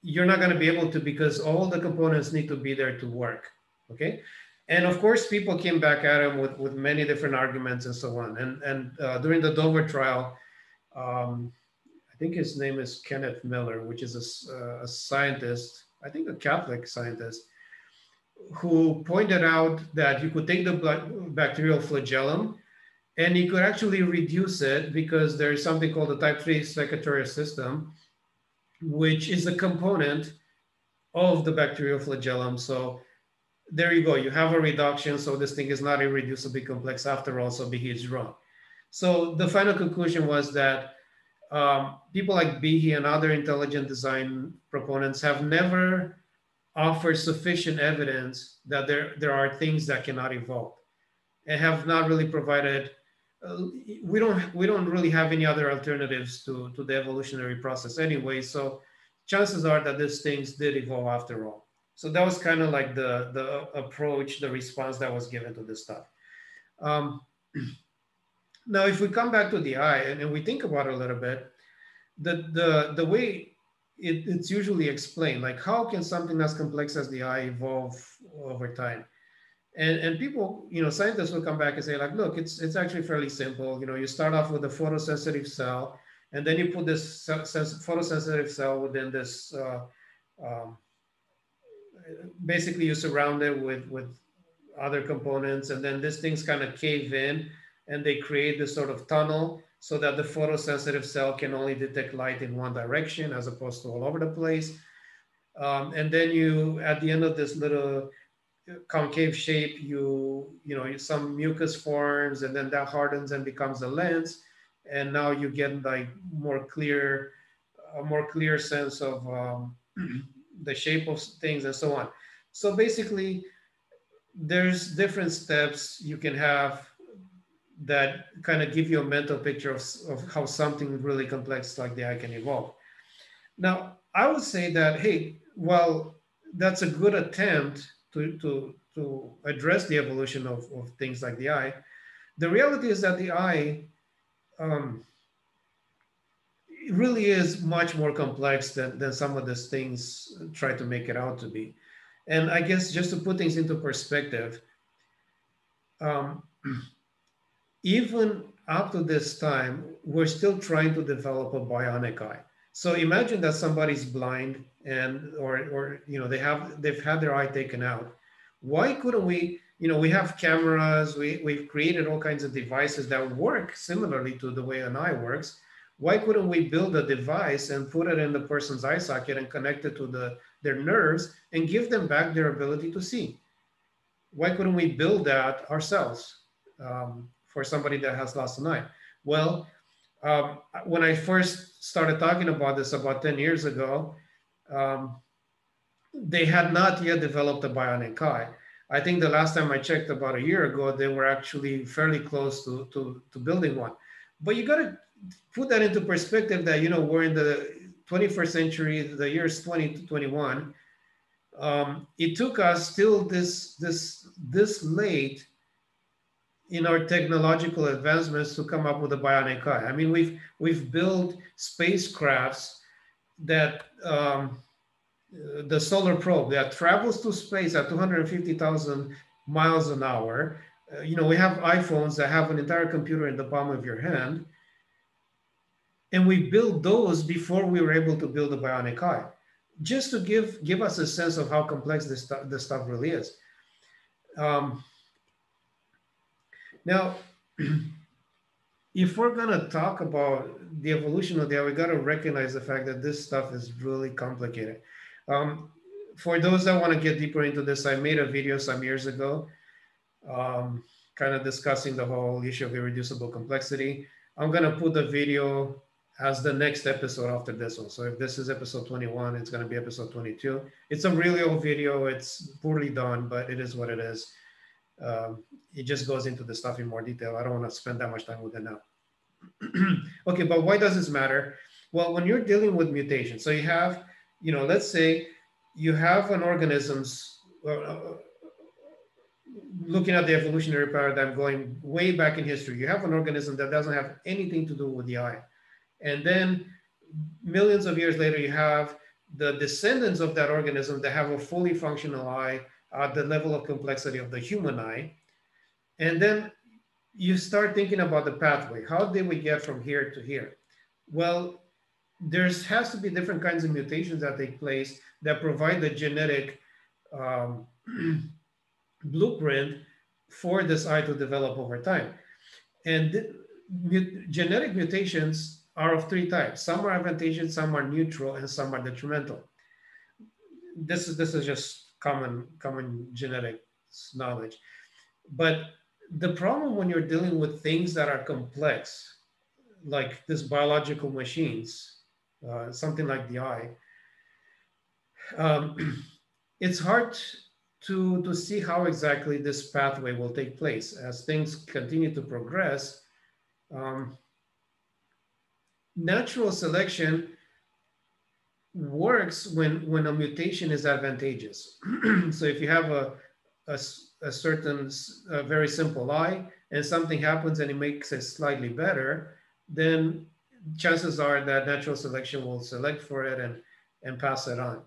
you're not going to be able to, because all the components need to be there to work. Okay. And of course, people came back at him with many different arguments and so on. And during the Dover trial, I think his name is Kenneth Miller, which is a scientist, I think a Catholic scientist. who pointed out that you could take the bacterial flagellum and you could actually reduce it because there's something called the type 3 secretory system, which is a component of the bacterial flagellum. So there you go. You have a reduction. So this thing is not irreducibly complex after all. So Behe is wrong. So the final conclusion was that people like Behe and other intelligent design proponents have never offered sufficient evidence that there are things that cannot evolve, and have not really provided. We don't really have any other alternatives to the evolutionary process anyway. So chances are that these things did evolve after all. So that was kind of like the approach, the response that was given to this stuff. Now, if we come back to the eye and we think about it a little bit, the way it's usually explained, like how can something as complex as the eye evolve over time? And people, scientists will come back and say, like, look, it's actually fairly simple. You start off with a photosensitive cell, and then you put this photosensitive cell within this. Basically, you surround it with other components, and then these things kind of cave in, and they create this sort of tunnel so that the photosensitive cell can only detect light in one direction as opposed to all over the place. And then you, at the end of this little concave shape, some mucus forms, and then that hardens and becomes a lens, and now you get like a more clear sense of the shape of things and so on. So basically, there's different steps you can have that kind of give you a mental picture of how something really complex like the eye can evolve. Now, I would say that, hey, well, that's a good attempt to address the evolution of things like the eye. The reality is that the eye it really is much more complex than some of these things try to make it out to be. And I guess just to put things into perspective, even up to this time, we're still trying to develop a bionic eye. So imagine that somebody's blind and or they've had their eye taken out. Why couldn't we? We have cameras. We've created all kinds of devices that work similarly to the way an eye works. Why couldn't we build a device and put it in the person's eye socket and connect it to their nerves and give them back their ability to see? Why couldn't we build that ourselves for somebody that has lost an eye? Well, when I first started talking about this about 10 years ago, they had not yet developed a bionic eye. I think the last time I checked about a year ago, they were actually fairly close to building one. But you got to put that into perspective that, we're in the 21st century, the year is 2021. It took us still this late in our technological advancements to come up with a bionic eye. I mean, we've built spacecrafts that the solar probe that travels to space at 250,000 miles an hour. We have iPhones that have an entire computer in the palm of your hand. And we built those before we were able to build a bionic eye, just to give us a sense of how complex this stuff really is. Now, if we're gonna talk about the evolution of the eye, we gotta recognize the fact that this stuff is really complicated. For those that wanna get deeper into this, I made a video some years ago, kind of discussing the whole issue of irreducible complexity. I'm gonna put the video as the next episode after this one. So if this is episode 21, it's gonna be episode 22. It's a really old video, it's poorly done, but it is what it is. It just goes into the stuff in more detail. I don't wanna spend that much time with it now. Okay, but why does this matter? Well, when you're dealing with mutations, so you have, let's say you have an organism's, looking at the evolutionary paradigm going way back in history, you have an organism that doesn't have anything to do with the eye. And then millions of years later, you have the descendants of that organism that have a fully functional eye at the level of complexity of the human eye. And then you start thinking about the pathway. How did we get from here to here? Well, has to be different kinds of mutations that take place that provide the genetic blueprint for this eye to develop over time. And genetic mutations are of three types. Some are advantageous, some are neutral, and some are detrimental. This is just common genetic knowledge. But the problem when you're dealing with things that are complex, like this biological machines, something like the eye, it's hard to see how exactly this pathway will take place as things continue to progress. Natural selection works when a mutation is advantageous. So if you have a certain very simple eye and something happens and it makes it slightly better, then chances are that natural selection will select for it and pass it on.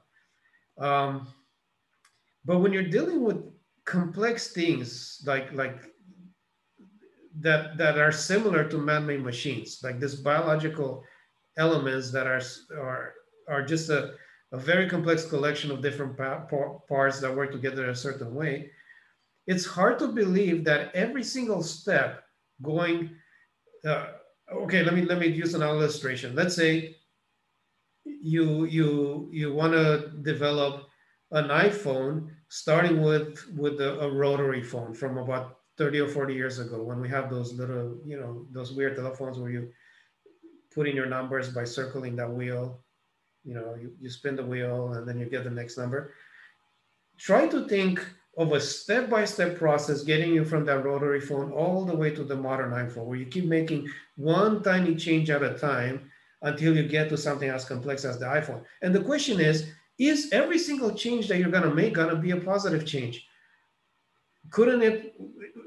But when you're dealing with complex things like that are similar to man-made machines, like this biological elements that are just a very complex collection of different parts that work together a certain way, it's hard to believe that every single step going, okay, let me use an illustration. Let's say you want to develop an iPhone starting with a rotary phone from about 30 or 40 years ago, when we have those little, those weird telephones where you put in your numbers by circling that wheel. You spin the wheel and then you get the next number. Try to think of a step-by-step process getting you from that rotary phone all the way to the modern iPhone, where you keep making one tiny change at a time until you get to something as complex as the iPhone. And the question is every single change that you're going to make going to be a positive change?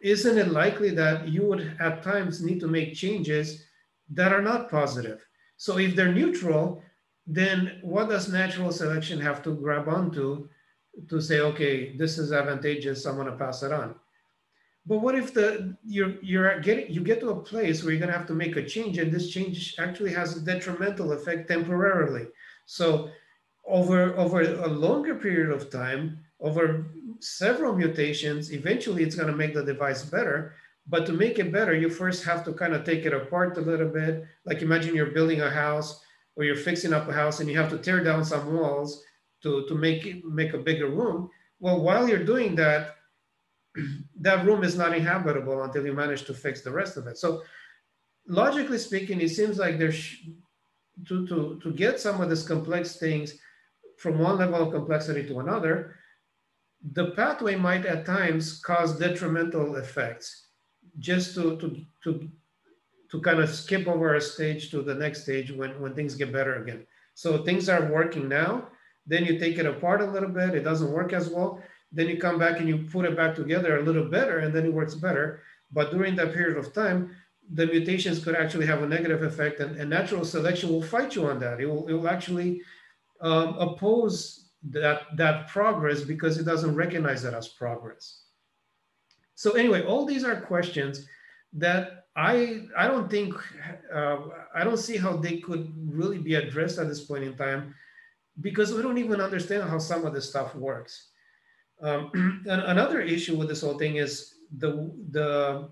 Isn't it likely that you would at times need to make changes that are not positive? So if they're neutral, then what does natural selection have to grab onto to say, okay, this is advantageous, I'm going to pass it on? But what if you get to a place where you're going to have to make a change, and this change actually has a detrimental effect temporarily? So over a longer period of time, over several mutations, eventually it's going to make the device better. But to make it better, you first have to kind of take it apart a little bit. Like imagine you're building a house or you're fixing up a house and you have to tear down some walls to make a bigger room. Well, while you're doing that, that room is not inhabitable until you manage to fix the rest of it. So logically speaking, it seems like there's to get some of these complex things from one level of complexity to another, the pathway might at times cause detrimental effects just to kind of skip over a stage to the next stage when things get better again. So things are working now, then you take it apart a little bit, it doesn't work as well, then you come back and you put it back together a little better, and then it works better. But during that period of time, the mutations could actually have a negative effect, and natural selection will fight you on that. It will actually oppose that progress because it doesn't recognize it as progress. So anyway, all these are questions that I don't think, I don't see how they could really be addressed at this point in time, because we don't even understand how some of this stuff works. And another issue with this whole thing is the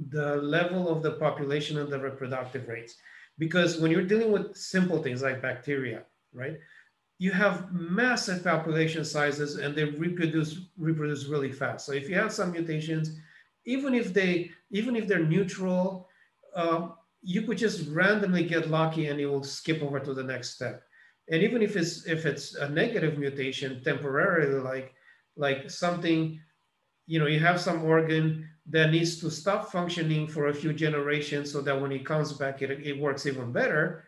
level of the population and the reproductive rates. Because when you're dealing with simple things like bacteria, right, you have massive population sizes and they reproduce really fast. So if you have some mutations, even if they're neutral, you could just randomly get lucky and you will skip over to the next step. And even if it's a negative mutation temporarily, like something, you have some organ that needs to stop functioning for a few generations so that when it comes back, it works even better.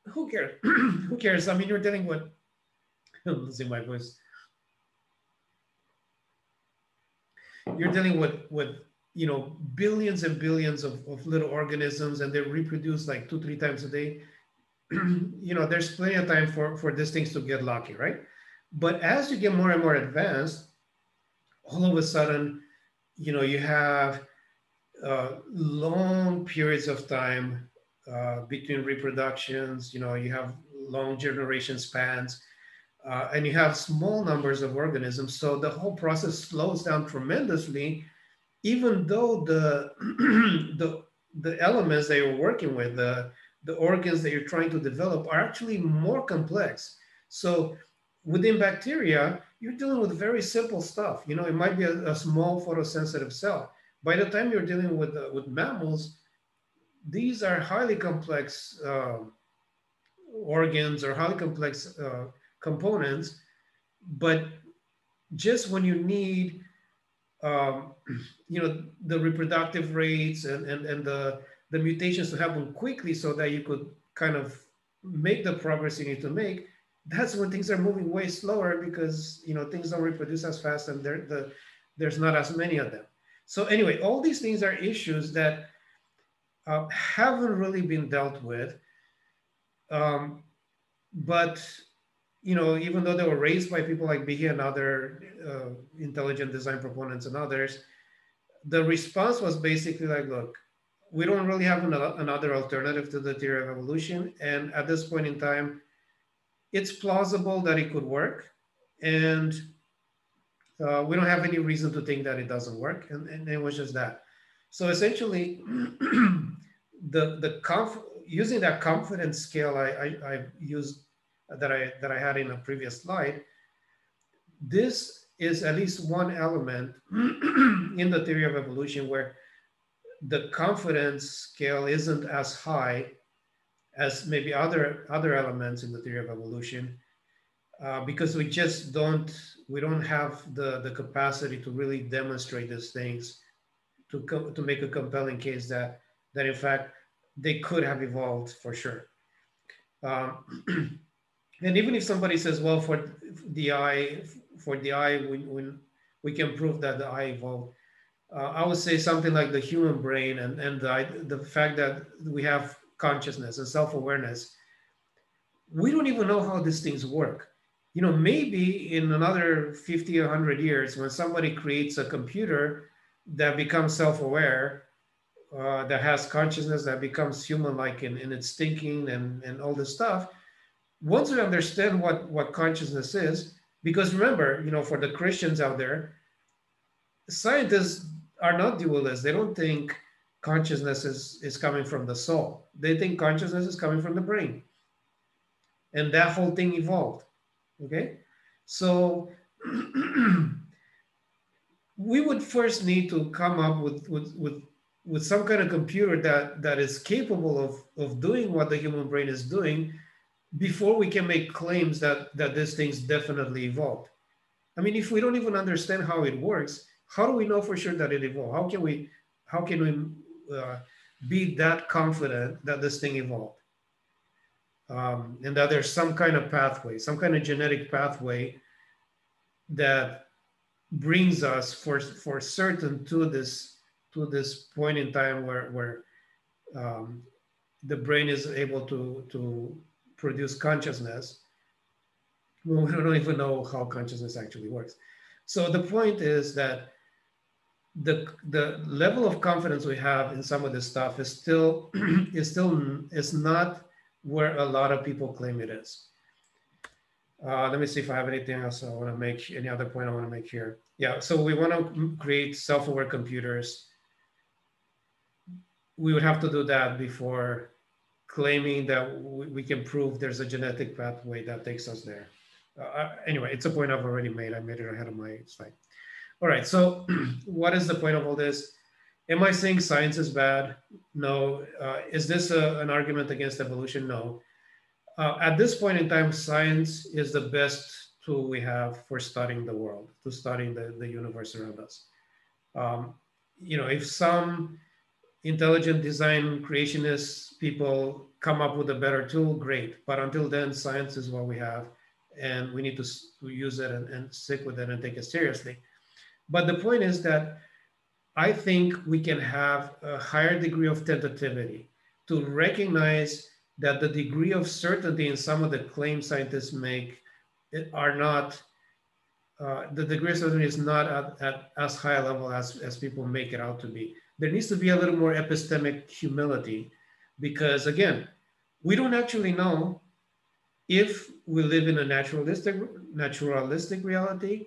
Who cares? Who cares? I mean, you're dealing with, I'm losing my voice. You're dealing with billions and billions of little organisms, and they reproduce like 2-3 times a day. There's plenty of time for these things to get lucky, right? But as you get more and more advanced, all of a sudden, you have long periods of time between reproductions. You have long generation spans. and you have small numbers of organisms. So the whole process slows down tremendously, even though the elements that you're working with, the organs that you're trying to develop are actually more complex. So within bacteria, you're dealing with very simple stuff. You know, it might be a small photosensitive cell. By the time you're dealing with mammals, these are highly complex organs or highly complex components. But just when you need, um, you know, the reproductive rates and the mutations to happen quickly so that you could kind of make the progress you need to make, that's when things are moving way slower because, you know, things don't reproduce as fast and there's not as many of them. So anyway, all these things are issues that haven't really been dealt with. Um, but, you know, even though they were raised by people like Behe and other intelligent design proponents and others, the response was basically like, look, we don't really have another alternative to the theory of evolution. And at this point in time, it's plausible that it could work. And we don't have any reason to think that it doesn't work. And it was just that. So essentially, using that confidence scale I used that I had in a previous slide, this is at least one element in the theory of evolution where the confidence scale isn't as high as maybe other elements in the theory of evolution, because we don't have the capacity to really demonstrate these things to make a compelling case that in fact they could have evolved for sure. And even if somebody says, well, for the eye, when we can prove that the eye evolved, I would say something like the human brain and the fact that we have consciousness and self-awareness. We don't even know how these things work. You know, maybe in another 50 or 100 years, when somebody creates a computer that becomes self-aware, that has consciousness, that becomes human-like in its thinking and all this stuff, once we understand what consciousness is, because remember, you know, for the Christians out there, scientists are not dualists. They don't think consciousness is coming from the soul. They think consciousness is coming from the brain. And that whole thing evolved, okay? So we would first need to come up with some kind of computer that is capable of doing what the human brain is doing before we can make claims that these things definitely evolved. I mean, if we don't even understand how it works, how do we know for sure that it evolved? How can we be that confident that this thing evolved? And that there's some kind of pathway, some kind of genetic pathway that brings us for certain to this point in time where the brain is able to produce consciousness. Well, we don't even know how consciousness actually works. So the point is that the level of confidence we have in some of this stuff is still is not where a lot of people claim it is. Let me see if I have anything else I want to make, any other point I want to make here. Yeah, so we want to create self-aware computers. We would have to do that before claiming that we can prove there's a genetic pathway that takes us there. Anyway, it's a point I've already made. I made it ahead of my slide. All right, so what is the point of all this? Am I saying science is bad? No. Is this an argument against evolution? No. At this point in time, science is the best tool we have for studying the world, to studying the universe around us. You know, if some intelligent design creationist people come up with a better tool, great. But until then, science is what we have, and we need to use it and stick with it and take it seriously. But the point is that I think we can have a higher degree of tentativity to recognize that the degree of certainty in some of the claims scientists make are not, the degree of certainty is not at as high a level as people make it out to be. There needs to be a little more epistemic humility because, again, we don't actually know if we live in a naturalistic reality,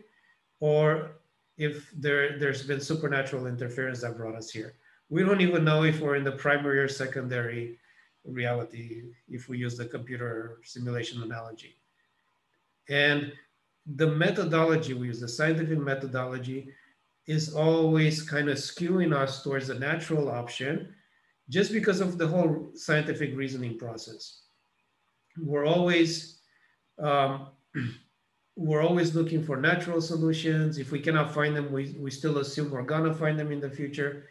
or if there's been supernatural interference that brought us here. We don't even know if we're in the primary or secondary reality, if we use the computer simulation analogy. And the methodology we use, the scientific methodology, is always kind of skewing us towards the natural option, just because of the whole scientific reasoning process. We're always um, we're always looking for natural solutions. If we cannot find them, we still assume we're gonna find them in the future,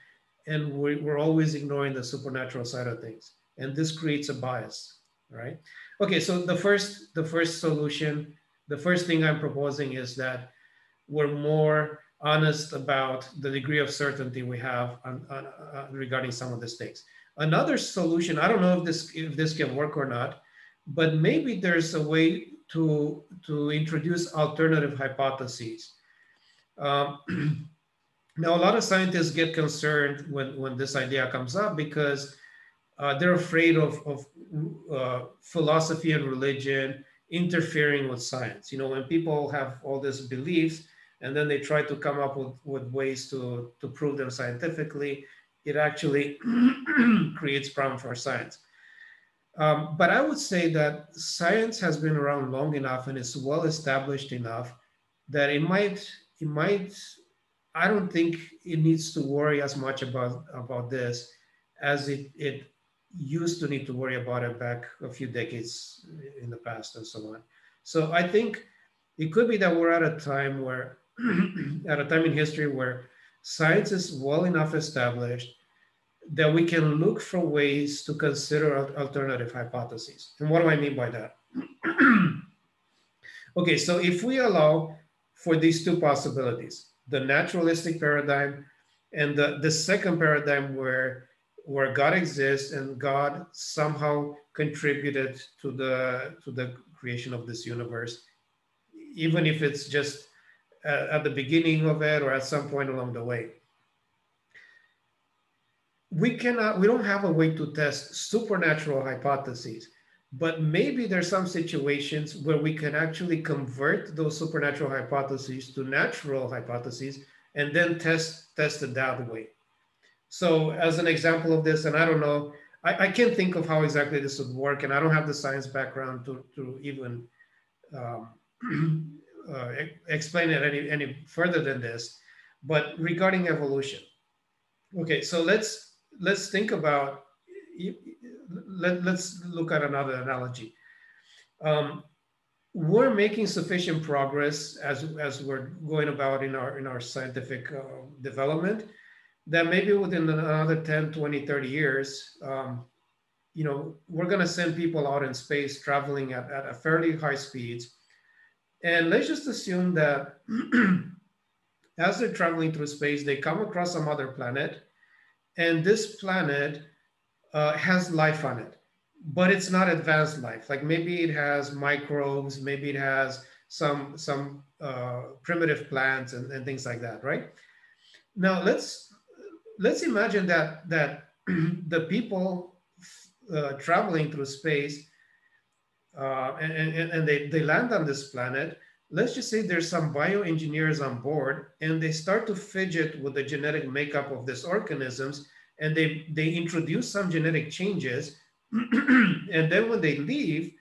and we're always ignoring the supernatural side of things, and this creates a bias, right? Okay, so the first solution, the first thing I'm proposing is that we're more honest about the degree of certainty we have regarding some of these things. Another solution, I don't know if this can work or not, but maybe there's a way to introduce alternative hypotheses. Now, a lot of scientists get concerned when this idea comes up, because they're afraid of philosophy and religion interfering with science. You know, when people have all these beliefs and then they try to come up with ways to prove them scientifically, it actually creates problem for science. But I would say that science has been around long enough and is well established enough that it might, I don't think it needs to worry as much about this as it used to need to worry about it back a few decades in the past and so on. So I think it could be that we're at a time where, at a time in history where science is well enough established that we can look for ways to consider alternative hypotheses. And what do I mean by that? Okay, so if we allow for these two possibilities, the naturalistic paradigm and the second paradigm where God exists and God somehow contributed to the creation of this universe, even if it's just at the beginning of it or at some point along the way. We don't have a way to test supernatural hypotheses, but maybe there's some situations where we can actually convert those supernatural hypotheses to natural hypotheses and then test it that way. So as an example of this, and I don't know, I can't think of how exactly this would work, and I don't have the science background to even explain it any further than this, but regarding evolution. Okay, so let's think about, let's look at another analogy. We're making sufficient progress as we're going about in our scientific development, that maybe within another 10, 20, 30 years, you know, we're going to send people out in space traveling at a fairly high speeds. And let's just assume that as they're traveling through space, they come across some other planet, and this planet has life on it, but it's not advanced life. Like maybe it has microbes, maybe it has some primitive plants and things like that, right? Now let's imagine that the people traveling through space and they land on this planet. Let's just say there's some bioengineers on board, and they start to fidget with the genetic makeup of these organisms, and they introduce some genetic changes. And then when they leave,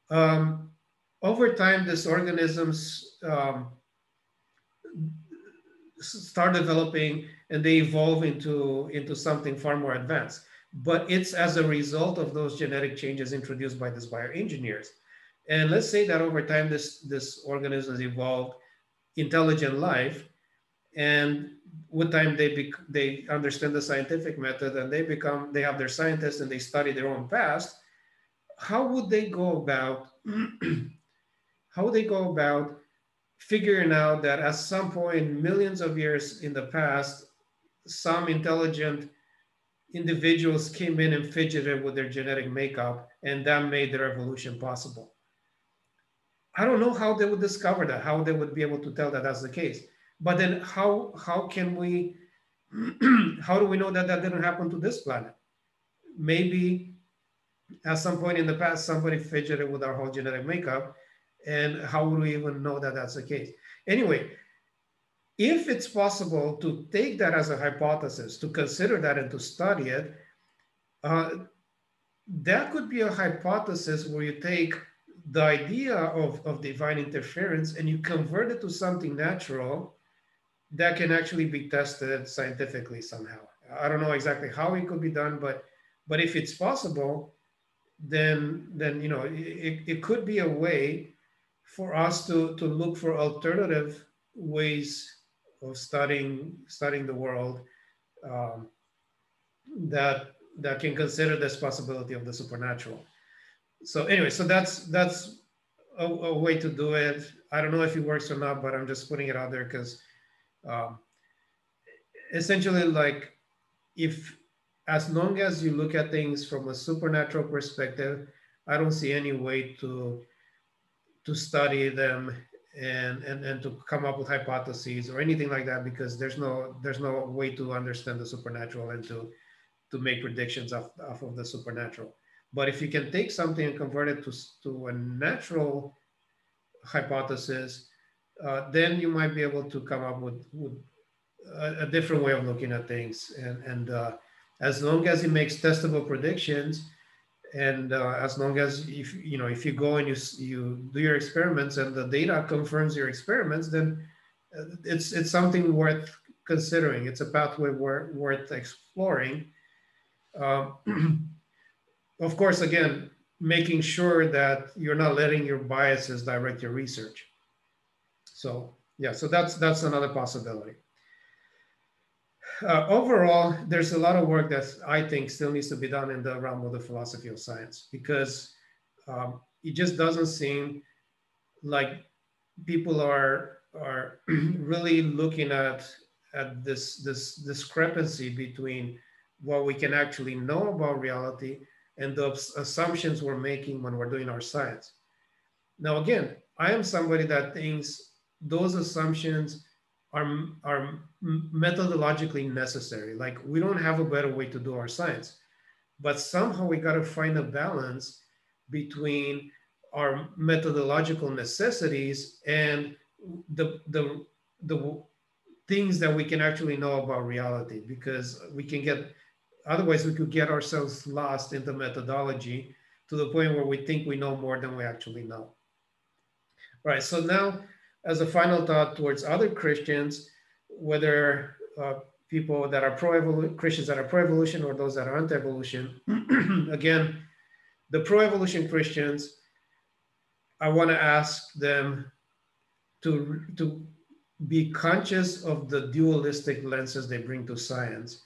over time, these organisms start developing, and they evolve into something far more advanced. But it's as a result of those genetic changes introduced by these bioengineers. And let's say that over time, this organism has evolved intelligent life, and with time they understand the scientific method, and they have their scientists, and they study their own past. How would they go about figuring out that at some point, millions of years in the past, some intelligent individuals came in and fidgeted with their genetic makeup, and that made their evolution possible? I don't know how they would discover that, how they would be able to tell that that's the case. But then how can we, how do we know that that didn't happen to this planet? Maybe at some point in the past, somebody fidgeted with our whole genetic makeup, and how would we even know that that's the case? Anyway, if it's possible to take that as a hypothesis, to consider that and to study it, that could be a hypothesis where you take the idea of divine interference and you convert it to something natural that can actually be tested scientifically somehow. I don't know exactly how it could be done, but if it's possible, then it could be a way for us to look for alternative ways of studying the world, um, that can consider this possibility of the supernatural. So anyway, so that's a way to do it. I don't know if it works or not, but I'm just putting it out there because um, essentially, like, if as long as you look at things from a supernatural perspective, I don't see any way to study them and to come up with hypotheses or anything like that, because there's no way to understand the supernatural and to make predictions off of the supernatural. But if you can take something and convert it to a natural hypothesis, then you might be able to come up with a different way of looking at things. And as long as it makes testable predictions, and as long as if you go and you do your experiments and the data confirms your experiments, then it's something worth considering. It's a pathway worth exploring. Of course, again, making sure that you're not letting your biases direct your research. So yeah, so that's another possibility. Overall, there's a lot of work that I think still needs to be done in the realm of the philosophy of science, because it just doesn't seem like people are really looking at this discrepancy between what we can actually know about reality and the assumptions we're making when we're doing our science. Now, again, I am somebody that thinks those assumptions are methodologically necessary. Like, we don't have a better way to do our science, but somehow we got to find a balance between our methodological necessities and the things that we can actually know about reality, because we can get, otherwise we could get ourselves lost in the methodology to the point where we think we know more than we actually know. Right. So now, as a final thought towards other Christians, whether people that are Christians that are pro-evolution or those that are anti-evolution, again, the pro-evolution Christians, I want to ask them to be conscious of the dualistic lenses they bring to science,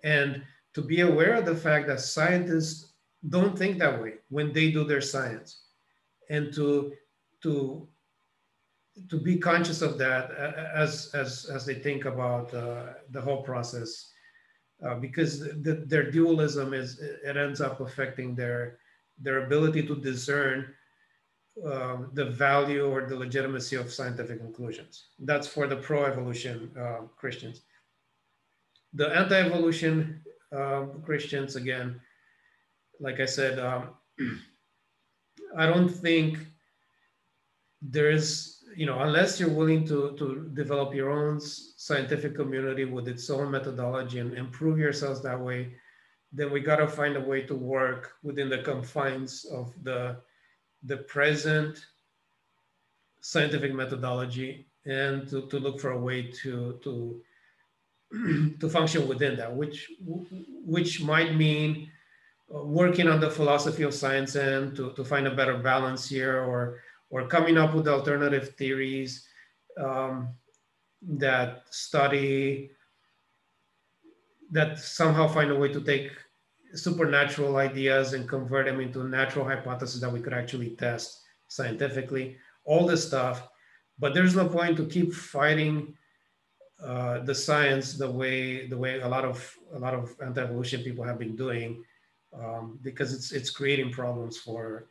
and to be aware of the fact that scientists don't think that way when they do their science, and to be conscious of that as they think about the whole process, because their dualism it ends up affecting their ability to discern the value or the legitimacy of scientific conclusions. That's for the pro-evolution Christians. The anti-evolution Christians, again, like I said, I don't think there's, unless you're willing to develop your own scientific community with its own methodology and improve yourselves that way, then we got to find a way to work within the confines of the present scientific methodology, and to look for a way to function within that, which might mean working on the philosophy of science and to find a better balance here, or coming up with alternative theories that somehow find a way to take supernatural ideas and convert them into natural hypotheses that we could actually test scientifically, all this stuff. But there's no point to keep fighting the science the way a lot of anti-evolution people have been doing, because it's creating problems for,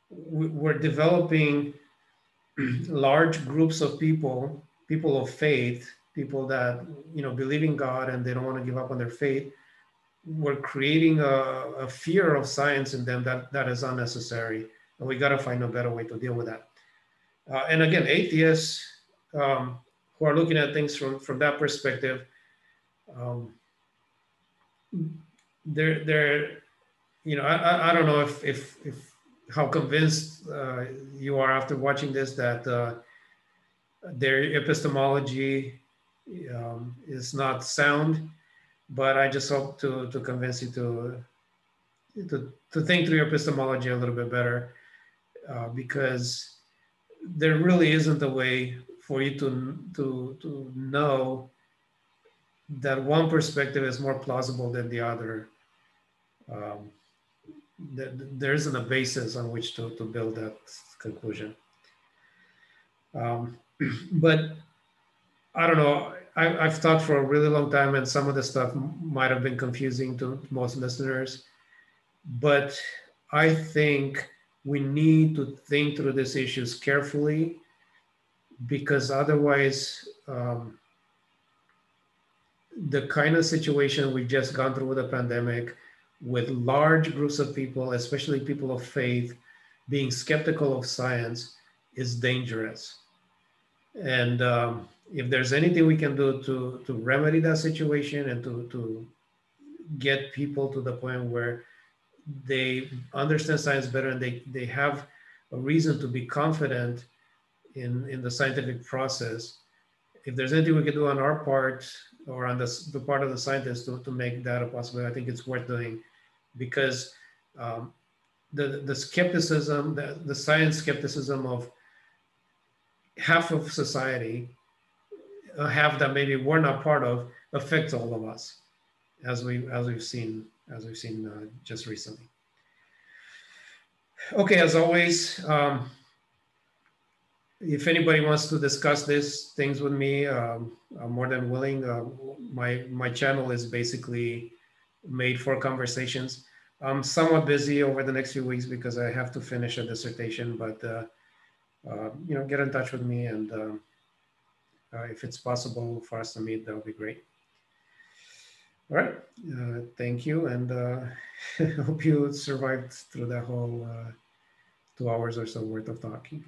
we're developing large groups of people of faith, people that believe in God and they don't want to give up on their faith, we're creating a fear of science in them that is unnecessary, and we got to find a better way to deal with that. And again, atheists who are looking at things from that perspective, um, they're I don't know if how convinced you are after watching this that their epistemology is not sound, but I just hope to convince you to think through your epistemology a little bit better, because there really isn't a way for you to know that one perspective is more plausible than the other. Um, there isn't a basis on which to build that conclusion. But I don't know. I've talked for a really long time, and some of the stuff might have been confusing to most listeners. But I think we need to think through these issues carefully, because otherwise, the kind of situation we've just gone through with the pandemic, with large groups of people, especially people of faith, being skeptical of science, is dangerous. And if there's anything we can do to remedy that situation and to get people to the point where they understand science better and they have a reason to be confident in the scientific process, if there's anything we can do on our part or on the part of the scientists to make that a possibility, I think it's worth doing, because the skepticism, the science skepticism of half of society, half that maybe we're not part of, affects all of us, as we've seen just recently. Okay, as always, if anybody wants to discuss these things with me, I'm more than willing. My channel is basically made for conversations. I'm somewhat busy over the next few weeks because I have to finish a dissertation, but get in touch with me, and if it's possible for us to meet, that would be great. All right, thank you, and I hope you survived through that whole 2 hours or so worth of talking.